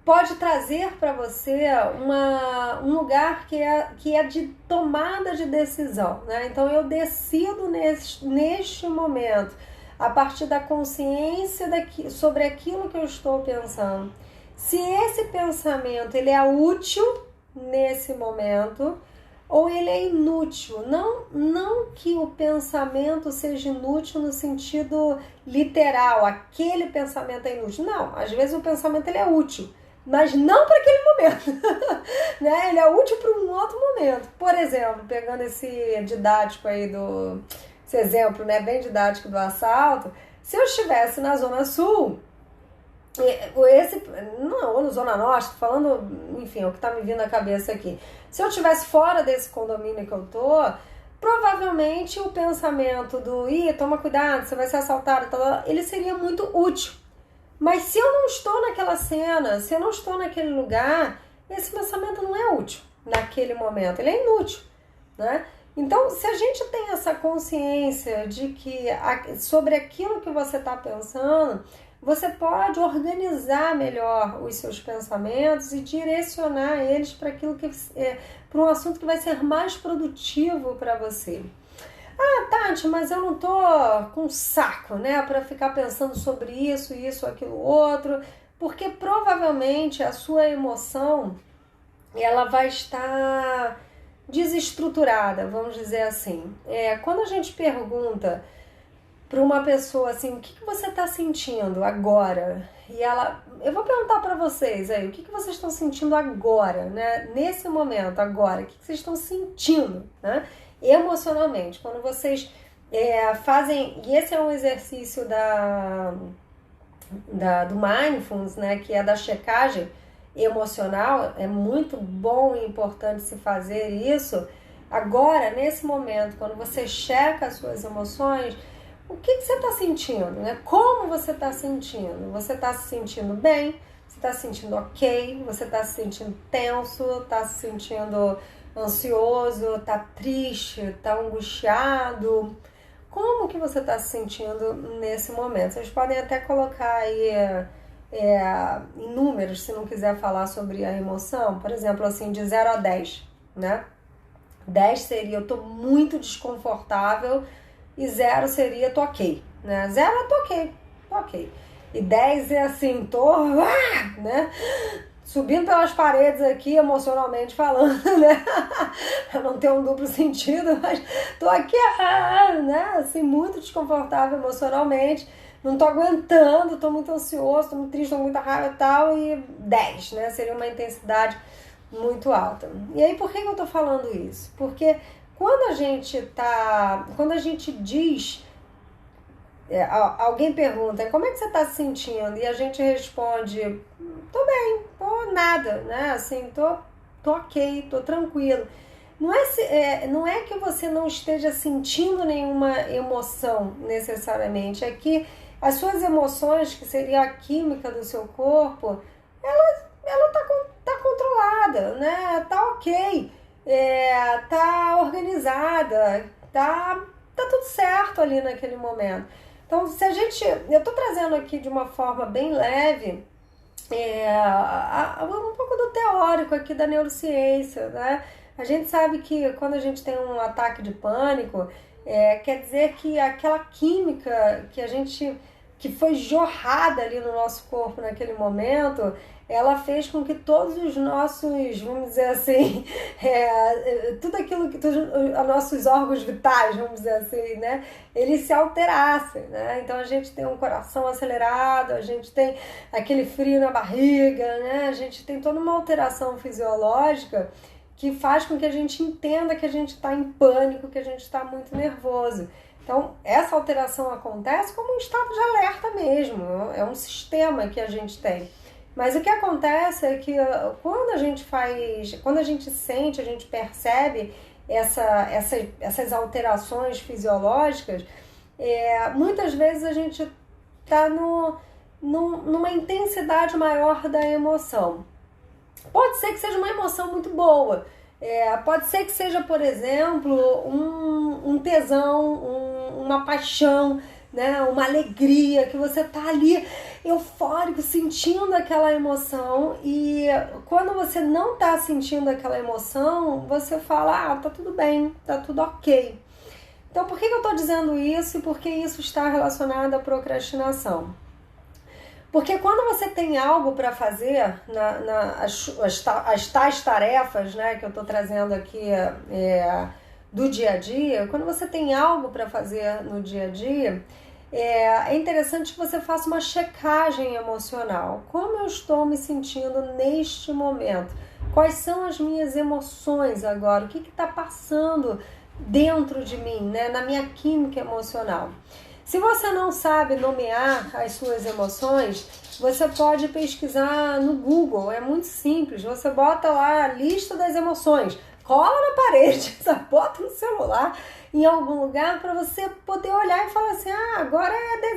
pode trazer para você um lugar que é de tomada de decisão, né? Então, eu decido neste momento, a partir da consciência sobre aquilo que eu estou pensando. Se esse pensamento ele é útil nesse momento, ou ele é inútil. Não que o pensamento seja inútil no sentido literal, aquele pensamento é inútil. Não, às vezes o pensamento ele é útil, mas não para aquele momento. Né? Ele é útil para um outro momento. Por exemplo, pegando esse didático aí esse exemplo, né, bem didático do assalto, se eu estivesse na Zona Sul, ou no Zona Norte, falando, enfim, é o que tá me vindo na cabeça aqui. Se eu estivesse fora desse condomínio que eu tô, provavelmente o pensamento toma cuidado, você vai ser assaltado, ele seria muito útil. Mas se eu não estou naquela cena, se eu não estou naquele lugar, esse pensamento não é útil naquele momento, ele é inútil, né? Então, se a gente tem essa consciência de que sobre aquilo que você está pensando, você pode organizar melhor os seus pensamentos e direcionar eles para para um assunto que vai ser mais produtivo para você. Ah, Tati, mas eu não tô com saco, né, para ficar pensando sobre isso, aquilo, outro, porque provavelmente a sua emoção ela vai estar desestruturada, vamos dizer assim. Quando a gente pergunta para uma pessoa assim, o que você está sentindo agora? E eu vou perguntar para vocês aí, o que vocês estão sentindo agora, né? Nesse momento, agora, o que vocês estão sentindo, né? Emocionalmente, quando vocês fazem, e esse é um exercício do Mindfulness, né? Que é da checagem emocional, é muito bom e importante se fazer isso. Agora, nesse momento, quando você checa as suas emoções, o que você está sentindo, né? Como você está sentindo? Você está se sentindo bem? Você está se sentindo ok? Você está se sentindo tenso? Está se sentindo ansioso? Está triste? Está angustiado? Como que você está se sentindo nesse momento? Vocês podem até colocar aí em números, se não quiser falar sobre a emoção. Por exemplo, assim, de 0 a 10, né? 10 seria eu estou muito desconfortável, e 0 seria tô ok, né? 0 é tô ok. E 10 é assim, tô, né? Subindo pelas paredes aqui, emocionalmente falando, né? Pra não ter um duplo sentido, mas tô aqui, né? Assim, muito desconfortável emocionalmente, não tô aguentando, tô muito ansioso, tô muito triste, tô com muita raiva e tal, e 10, né? Seria uma intensidade muito alta. E aí, por que eu tô falando isso? Porque quando a gente diz, alguém pergunta, como é que você está se sentindo? E a gente responde, tô bem, tô nada, né? Assim, tô ok, tô tranquilo. Não é que você não esteja sentindo nenhuma emoção necessariamente, é que As suas emoções, que seria a química do seu corpo, ela tá controlada, né? Tá ok, tá organizada, tá tudo certo ali naquele momento. Então, eu tô trazendo aqui de uma forma bem leve, um pouco do teórico aqui da neurociência, né? A gente sabe que quando a gente tem um ataque de pânico, quer dizer que aquela química que foi jorrada ali no nosso corpo naquele momento, ela fez com que todos os nossos, vamos dizer assim, tudo aquilo que os nossos órgãos vitais, vamos dizer assim, né, eles se alterassem, né? Então a gente tem um coração acelerado, a gente tem aquele frio na barriga, né? A gente tem toda uma alteração fisiológica que faz com que a gente entenda que a gente está em pânico, que a gente está muito nervoso. Então, essa alteração acontece como um estado de alerta mesmo, é um sistema que a gente tem. Mas o que acontece é que quando a gente sente, a gente percebe essas alterações fisiológicas, muitas vezes a gente está numa intensidade maior da emoção. Pode ser que seja uma emoção muito boa, pode ser que seja, por exemplo, um tesão, uma paixão, né? Uma alegria, que você tá ali eufórico, sentindo aquela emoção, e quando você não tá sentindo aquela emoção, você fala, tá tudo bem, tá tudo ok. Então, por que eu tô dizendo isso e por que isso está relacionado à procrastinação? Porque quando você tem algo para fazer, as tais tarefas, né, que eu estou trazendo aqui do dia a dia, quando você tem algo para fazer no dia a dia, é interessante que você faça uma checagem emocional. Como eu estou me sentindo neste momento? Quais são as minhas emoções agora? O que está passando dentro de mim, né, na minha química emocional? Se você não sabe nomear as suas emoções, você pode pesquisar no Google, é muito simples. Você bota lá a lista das emoções, cola na parede, bota no celular, em algum lugar, para você poder olhar e falar assim, agora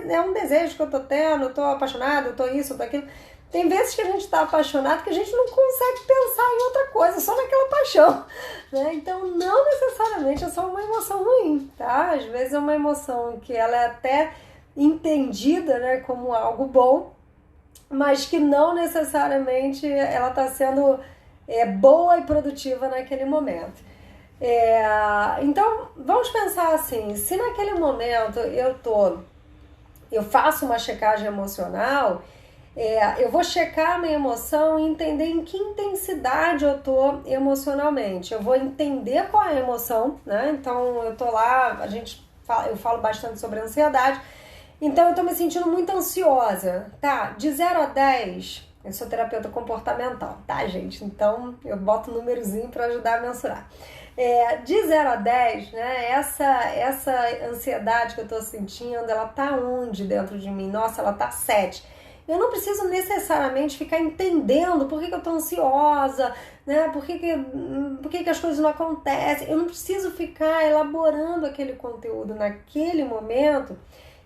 é um desejo que eu tô tendo, eu tô apaixonado, eu tô isso, eu tô aquilo. Tem vezes que a gente está apaixonado que a gente não consegue pensar em outra coisa, só naquela paixão, né? Então, não necessariamente é só uma emoção ruim, tá? Às vezes é uma emoção que ela é até entendida, né, como algo bom, mas que não necessariamente ela está sendo boa e produtiva naquele momento. Então, vamos pensar assim, se naquele momento eu faço uma checagem emocional, eu vou checar a minha emoção e entender em que intensidade eu tô emocionalmente. Eu vou entender qual é a emoção, né? Então eu tô lá, eu falo bastante sobre ansiedade. Então eu tô me sentindo muito ansiosa, tá? De 0 a 10, eu sou terapeuta comportamental, tá, gente? Então eu boto um númerozinho para ajudar a mensurar. De 0 a 10, né? Essa ansiedade que eu tô sentindo, ela tá onde dentro de mim? Nossa, ela tá 7. Eu não preciso necessariamente ficar entendendo por que eu tô ansiosa, né? Por que as coisas não acontecem. Eu não preciso ficar elaborando aquele conteúdo naquele momento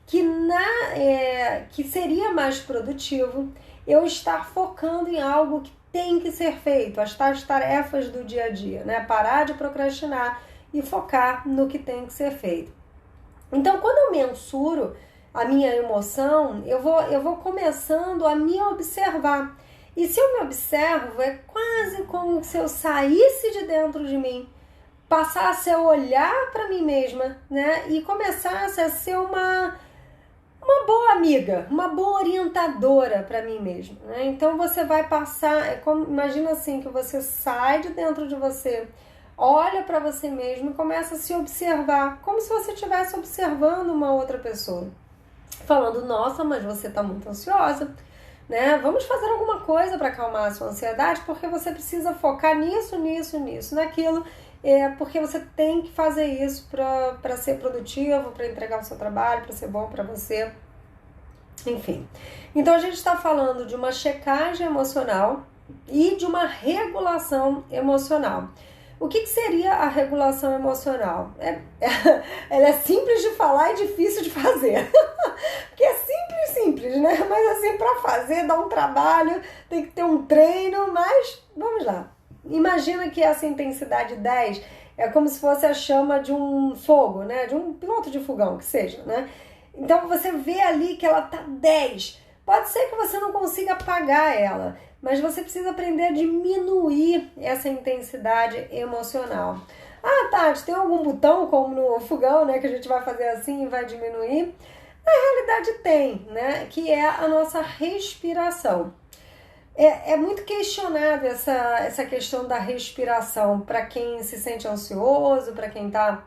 que seria mais produtivo eu estar focando em algo que tem que ser feito, as tarefas do dia a dia, né? Parar de procrastinar e focar no que tem que ser feito. Então, quando eu mensuro a minha emoção, eu vou começando a me observar. E se eu me observo, é quase como se eu saísse de dentro de mim, passasse a olhar para mim mesma, né? E começasse a ser uma boa amiga, uma boa orientadora para mim mesma, né? Então você vai passar, imagina assim, que você sai de dentro de você, olha para você mesmo e começa a se observar, como se você estivesse observando uma outra pessoa. Falando, nossa, mas você está muito ansiosa, né? Vamos fazer alguma coisa para acalmar a sua ansiedade, porque você precisa focar nisso, naquilo, porque você tem que fazer isso para ser produtivo, para entregar o seu trabalho, para ser bom para você, enfim. Então a gente está falando de uma checagem emocional e de uma regulação emocional. O que seria a regulação emocional? Ela é simples de falar e difícil de fazer. Porque é simples simples, né? Mas assim, para fazer dá um trabalho, tem que ter um treino, mas vamos lá. Imagina que essa intensidade 10 é como se fosse a chama de um fogo, né? De um piloto de fogão, que seja, né? Então você vê ali que ela tá 10. Pode ser que você não consiga apagar ela, mas você precisa aprender a diminuir essa intensidade emocional. Ah, Tati, tem algum botão como no fogão, né, que a gente vai fazer assim e vai diminuir? Na realidade tem, né, que é a nossa respiração. É muito questionável essa questão da respiração para quem se sente ansioso, para quem está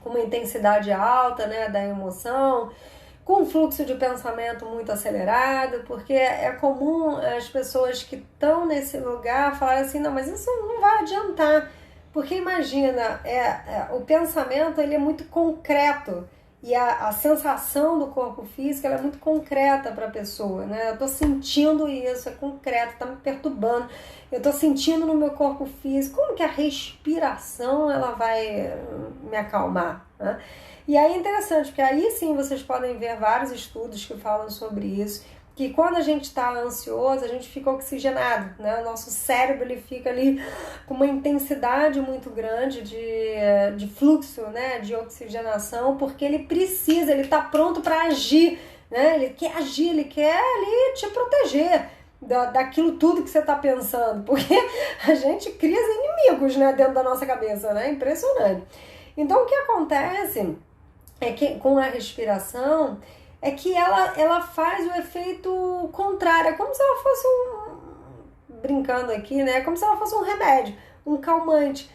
com uma intensidade alta, né, da emoção, com um fluxo de pensamento muito acelerado, porque é comum as pessoas que estão nesse lugar falarem assim, não, mas isso não vai adiantar, porque imagina, o pensamento ele é muito concreto, e a sensação do corpo físico ela é muito concreta para a pessoa, né? Eu tô sentindo isso, é concreto, tá me perturbando, eu tô sentindo no meu corpo físico, como que a respiração ela vai me acalmar, né? E aí é interessante, porque aí sim vocês podem ver vários estudos que falam sobre isso, que quando a gente está ansioso, a gente fica oxigenado, né? O nosso cérebro ele fica ali com uma intensidade muito grande de fluxo, né? De oxigenação, porque ele precisa, ele está pronto para agir, né? Ele quer agir, ele quer ali te proteger daquilo tudo que você está pensando, porque a gente cria inimigos, né? Dentro da nossa cabeça, né? Impressionante. Então o que acontece é que com a respiração é que ela faz o efeito contrário, é como se ela fosse brincando aqui, né? É como se ela fosse um remédio, um calmante.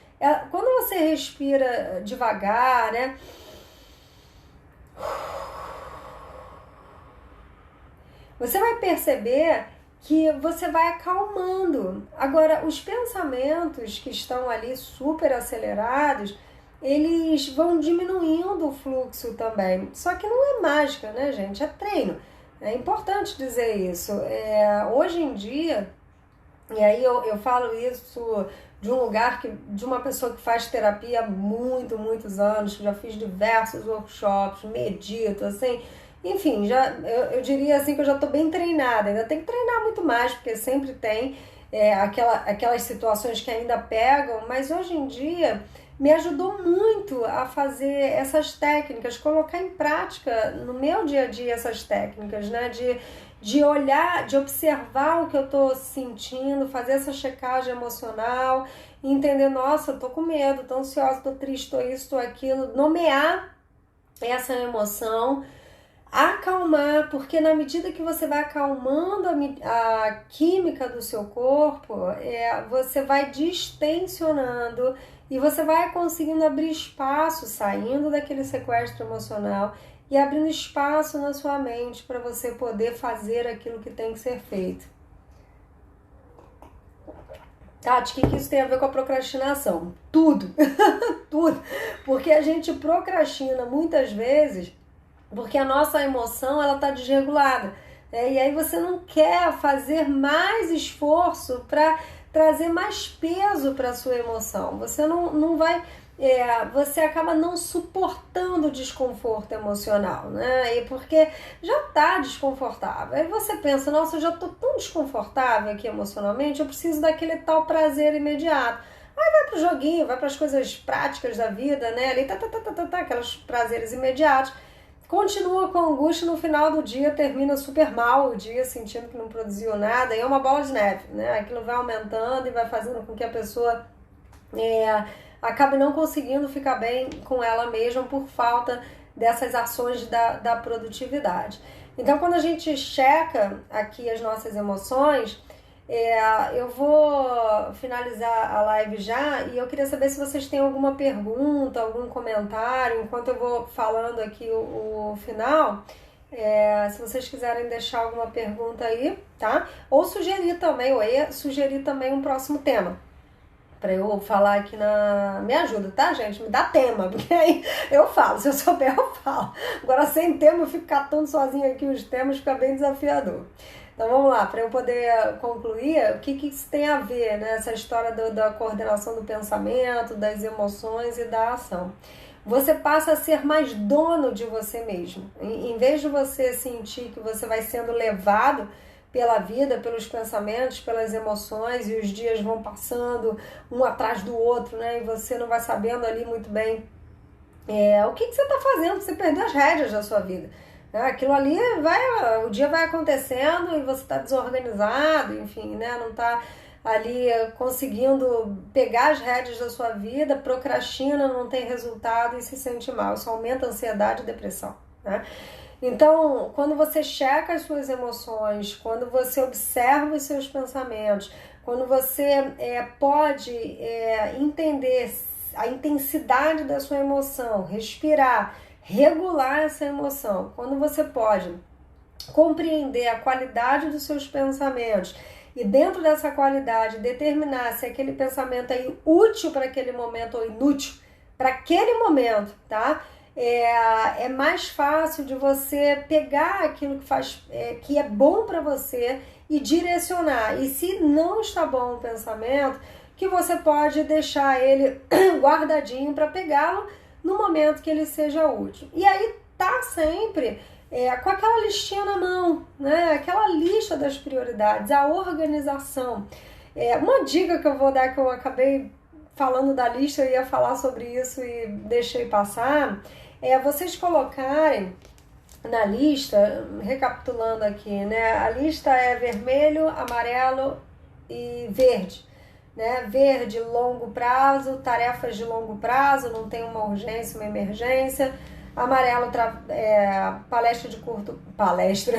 Quando você respira devagar, né? Você vai perceber que você vai acalmando. Agora, os pensamentos que estão ali super acelerados, eles vão diminuindo o fluxo também. Só que não é mágica, né, gente? É treino. É importante dizer isso. Hoje em dia, e aí eu falo isso de um lugar, de uma pessoa que faz terapia há muitos anos, que já fiz diversos workshops, medito, assim, enfim, eu diria assim que eu já estou bem treinada. Ainda tem que treinar muito mais, porque sempre tem aquelas situações que ainda pegam, mas hoje em dia me ajudou muito a fazer essas técnicas, colocar em prática no meu dia a dia essas técnicas, né? De olhar, de observar o que eu estou sentindo, fazer essa checagem emocional, entender, nossa, eu tô com medo, tô ansiosa, tô triste, tô isso, tô aquilo, nomear essa emoção, acalmar, porque na medida que você vai acalmando a química do seu corpo, você vai distensionando e você vai conseguindo abrir espaço, saindo daquele sequestro emocional e abrindo espaço na sua mente para você poder fazer aquilo que tem que ser feito. Tati, o que isso tem a ver com a procrastinação? Tudo, tudo, porque a gente procrastina muitas vezes porque a nossa emoção ela está desregulada, né? E aí você não quer fazer mais esforço para trazer mais peso para a sua emoção. Você não vai, você acaba não suportando o desconforto emocional, né? E porque já está desconfortável. Aí você pensa, nossa, eu já estou tão desconfortável aqui emocionalmente, eu preciso daquele tal prazer imediato. Aí vai pro joguinho, vai para as coisas práticas da vida, né? Ali aqueles prazeres imediatos. Continua com angústia, no final do dia termina super mal o dia, sentindo que não produziu nada, e é uma bola de neve, né? Aquilo vai aumentando e vai fazendo com que a pessoa acabe não conseguindo ficar bem com ela mesma por falta dessas ações da produtividade. Então, quando a gente checa aqui as nossas emoções, eu vou finalizar a live já e eu queria saber se vocês têm alguma pergunta, algum comentário, enquanto eu vou falando aqui o final, se vocês quiserem deixar alguma pergunta aí, tá? Ou sugerir também, um próximo tema, para eu falar aqui me ajuda, tá, gente? Me dá tema, porque aí eu falo, se eu souber eu falo. Agora sem tema eu fico catando sozinho aqui os temas, fica bem desafiador. Então vamos lá, para eu poder concluir, o que isso tem a ver, né? Essa história da coordenação do pensamento, das emoções e da ação. você passa a ser mais dono de você mesmo. Em vez de você sentir que você vai sendo levado pela vida, pelos pensamentos, pelas emoções, e os dias vão passando um atrás do outro, né? E você não vai sabendo ali muito bem o que você está fazendo, você perdeu as rédeas da sua vida. Aquilo ali o dia vai acontecendo e você está desorganizado, enfim, né? Não está ali conseguindo pegar as rédeas da sua vida, procrastina, não tem resultado e se sente mal. Isso aumenta a ansiedade e depressão, né? Então, quando você checa as suas emoções, quando você observa os seus pensamentos, quando você pode entender a intensidade da sua emoção, respirar, regular essa emoção, quando você pode compreender a qualidade dos seus pensamentos e dentro dessa qualidade determinar se aquele pensamento é útil para aquele momento ou inútil para aquele momento, tá? É mais fácil de você pegar aquilo que é bom para você e direcionar. E se não está bom o pensamento, que você pode deixar ele guardadinho para pegá-lo no momento que ele seja útil. E aí tá sempre com aquela listinha na mão, né? Aquela lista das prioridades, a organização. Uma dica que eu vou dar, que eu acabei falando da lista, eu ia falar sobre isso e deixei passar, vocês colocarem na lista, recapitulando aqui, né? A lista é vermelho, amarelo e verde. Né? Verde, longo prazo, tarefas de longo prazo, não tem uma urgência, uma emergência. Amarelo, palestra de curto... Palestra.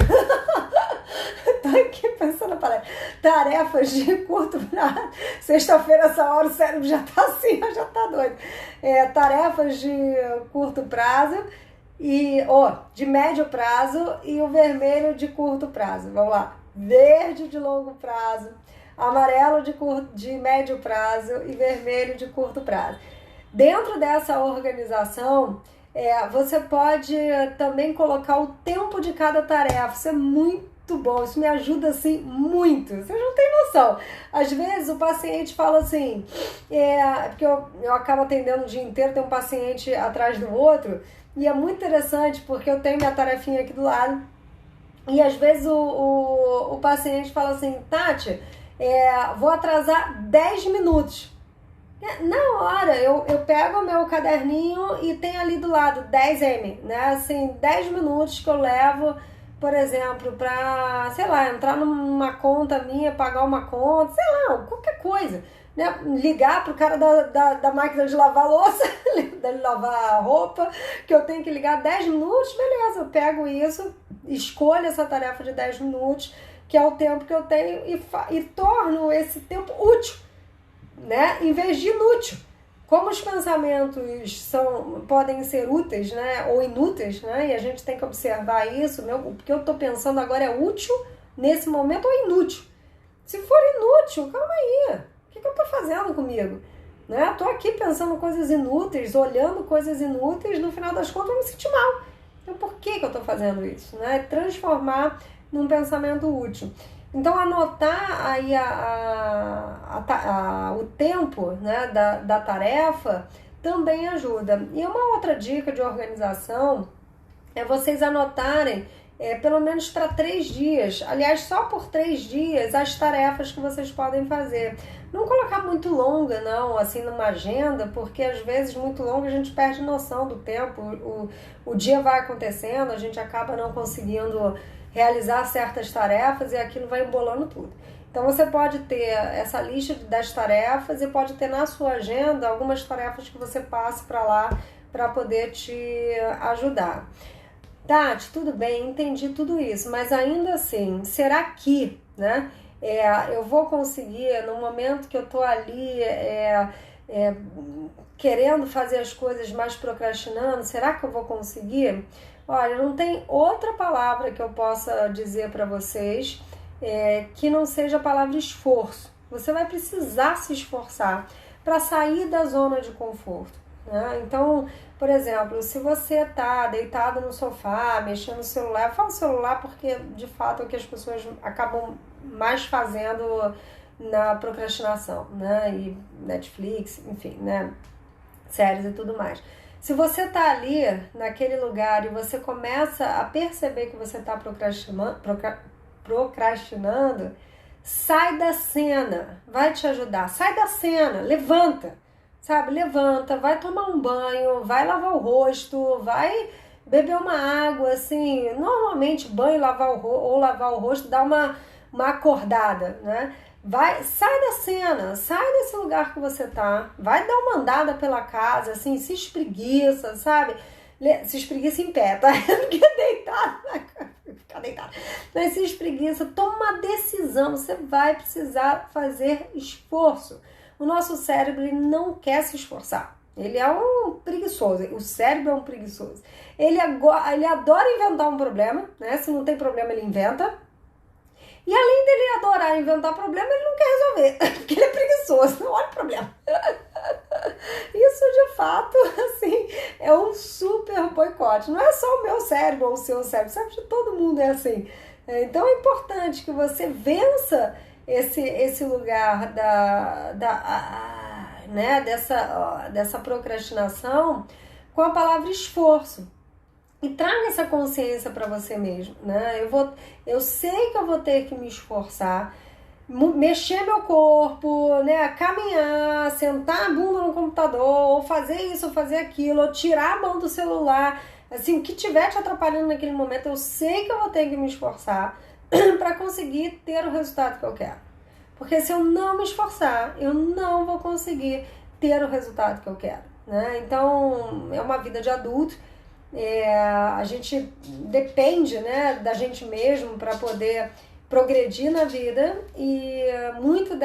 Tô aqui pensando na palestra. Tarefas de curto prazo. Sexta-feira, essa hora, o cérebro já tá assim, já tá doido. Tarefas de curto prazo de médio prazo e o vermelho de curto prazo. Vamos lá. Verde de longo prazo, amarelo de médio prazo e vermelho de curto prazo. Dentro dessa organização, você pode também colocar o tempo de cada tarefa. Isso é muito bom, isso me ajuda assim muito. Vocês não têm noção. Às vezes o paciente fala assim, porque eu acabo atendendo o dia inteiro, tem um paciente atrás do outro, e é muito interessante porque eu tenho minha tarefinha aqui do lado, e às vezes o paciente fala assim, Tati, vou atrasar 10 minutos. Na hora, eu pego o meu caderninho e tem ali do lado 10M, né? Assim, 10 minutos que eu levo, por exemplo, pra, sei lá, entrar numa conta minha, pagar uma conta, sei lá, qualquer coisa, né? Ligar pro cara da máquina de lavar louça, de lavar roupa, que eu tenho que ligar 10 minutos, beleza, eu pego isso, escolho essa tarefa de 10 minutos, que é o tempo que eu tenho, e torno esse tempo útil, né? Em vez de inútil. Como os pensamentos podem ser úteis, né? Ou inúteis, né? E a gente tem que observar isso, o que eu estou pensando agora é útil nesse momento ou inútil? Se for inútil, calma aí, o que eu estou fazendo comigo? Né? Estou aqui pensando coisas inúteis, olhando coisas inúteis, no final das contas eu me senti mal. Então por que eu estou fazendo isso? Né? Transformar num pensamento útil. Então, anotar aí o tempo, né, da tarefa também ajuda. E uma outra dica de organização é vocês anotarem pelo menos para 3 dias, aliás, só por 3 dias, as tarefas que vocês podem fazer. Não colocar muito longa, não, assim, numa agenda, porque às vezes muito longa a gente perde noção do tempo, o dia vai acontecendo, a gente acaba não conseguindo realizar certas tarefas e aquilo vai embolando tudo. Então você pode ter essa lista das tarefas e pode ter na sua agenda algumas tarefas que você passe para lá para poder te ajudar. Tati, tudo bem, entendi tudo isso, mas ainda assim, será que, né, eu vou conseguir, no momento que eu tô ali querendo fazer as coisas, mais procrastinando, será que eu vou conseguir? Olha, não tem outra palavra que eu possa dizer para vocês que não seja a palavra esforço. Você vai precisar se esforçar para sair da zona de conforto, né? Então, por exemplo, se você está deitado no sofá, mexendo no celular, eu falo celular porque de fato é o que as pessoas acabam mais fazendo na procrastinação, né? E Netflix, enfim, né? Séries e tudo mais. Se você tá ali naquele lugar e você começa a perceber que você tá procrastinando, sai da cena, vai te ajudar. Sai da cena, levanta, sabe? Levanta, vai tomar um banho, vai lavar o rosto, vai beber uma água, assim. Normalmente banho ou lavar o rosto dá uma acordada, né? Vai, sai da cena, sai desse lugar que você tá, vai dar uma andada pela casa, assim, se espreguiça, sabe? Se espreguiça em pé, tá? Porque deitado na cama, ficar deitado. Mas se espreguiça, toma uma decisão, você vai precisar fazer esforço. O nosso cérebro, ele não quer se esforçar. Ele é um preguiçoso, o cérebro é um preguiçoso. Ele adora inventar um problema, né? Se não tem problema, ele inventa. E além dele adorar inventar problema, ele não quer resolver, porque ele é preguiçoso, não olha o problema. Isso, de fato, assim, é um super boicote. Não é só o meu cérebro ou o seu cérebro, sabe? De todo mundo é assim. Então é importante que você vença esse lugar né, dessa procrastinação com a palavra esforço. E traga essa consciência para você mesmo, né? Eu sei que eu vou ter que me esforçar, mexer meu corpo, né? Caminhar, sentar a bunda no computador, ou fazer isso, ou fazer aquilo, ou tirar a mão do celular. Assim, o que estiver te atrapalhando naquele momento, eu sei que eu vou ter que me esforçar para conseguir ter o resultado que eu quero. Porque se eu não me esforçar, eu não vou conseguir ter o resultado que eu quero, né? Então, é uma vida de adulto. A gente depende, né, da gente mesmo para poder progredir na vida, e muito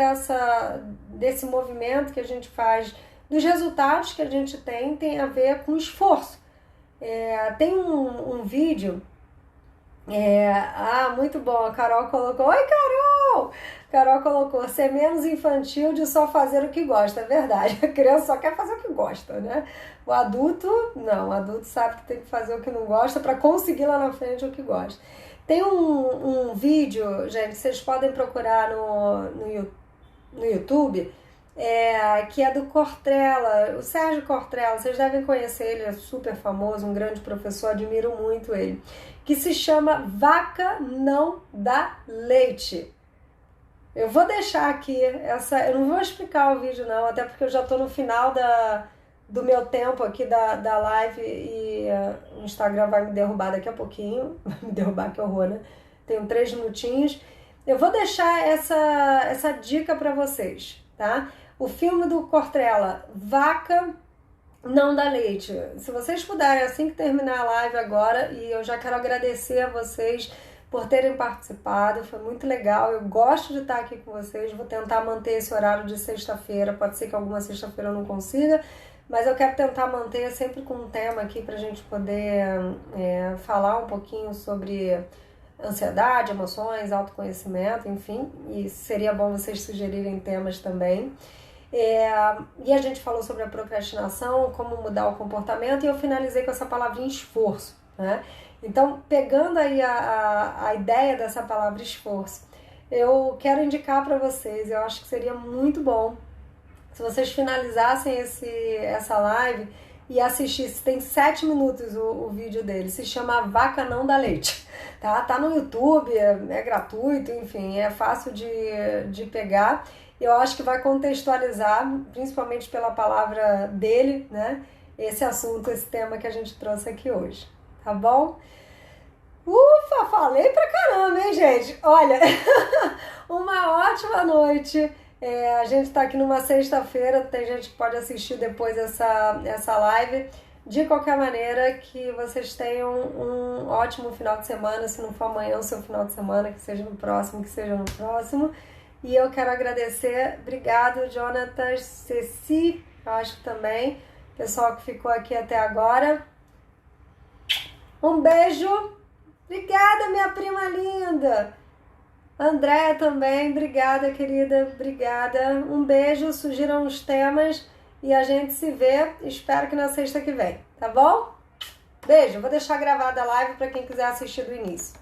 desse movimento que a gente faz, dos resultados que a gente tem a ver com esforço. Tem um vídeo, muito bom, a Carol colocou, oi Carol! Carol colocou, ser menos infantil de só fazer o que gosta, é verdade, a criança só quer fazer o que gosta, né? O adulto, não, o adulto sabe que tem que fazer o que não gosta para conseguir lá na frente o que gosta. Tem um vídeo, gente, vocês podem procurar no YouTube, que é do Cortrella, o Sérgio Cortrella, vocês devem conhecer ele, é super famoso, um grande professor, admiro muito ele, que se chama Vaca Não Dá Leite. Eu vou deixar aqui eu não vou explicar o vídeo não, até porque eu já estou no final do meu tempo aqui da live e o Instagram vai me derrubar daqui a pouquinho, vai me derrubar, que horror, né? Tenho 3 minutinhos. Eu vou deixar essa dica para vocês, tá? O filme do Cortrella, Vaca Não Dá Leite. Se vocês puderem, assim que terminar a live agora, e eu já quero agradecer a vocês por terem participado, foi muito legal, eu gosto de estar aqui com vocês, vou tentar manter esse horário de sexta-feira, pode ser que alguma sexta-feira eu não consiga, mas eu quero tentar manter sempre com um tema aqui pra gente poder falar um pouquinho sobre ansiedade, emoções, autoconhecimento, enfim, e seria bom vocês sugerirem temas também. E a gente falou sobre a procrastinação, como mudar o comportamento, e eu finalizei com essa palavrinha esforço, né? Então, pegando aí a ideia dessa palavra esforço, eu quero indicar para vocês, eu acho que seria muito bom se vocês finalizassem essa live e assistissem, tem 7 minutos o vídeo dele, se chama Vaca Não Dá Leite, tá? Tá no YouTube, é gratuito, enfim, é fácil de pegar. Eu acho que vai contextualizar, principalmente pela palavra dele, né? Esse assunto, esse tema que a gente trouxe aqui hoje, tá bom? Ufa, falei pra caramba, hein, gente? Olha, uma ótima noite. A gente tá aqui numa sexta-feira, tem gente que pode assistir depois essa live. De qualquer maneira, que vocês tenham um ótimo final de semana, se não for amanhã o seu final de semana, que seja no próximo, que seja no próximo. E eu quero agradecer, obrigado, Jonathan, Ceci, eu acho que também, pessoal que ficou aqui até agora. Um beijo, obrigada, minha prima linda. Andréia também, obrigada, querida, obrigada. Um beijo, sugiram os temas e a gente se vê, espero que na sexta que vem, tá bom? Beijo, vou deixar gravada a live para quem quiser assistir do início.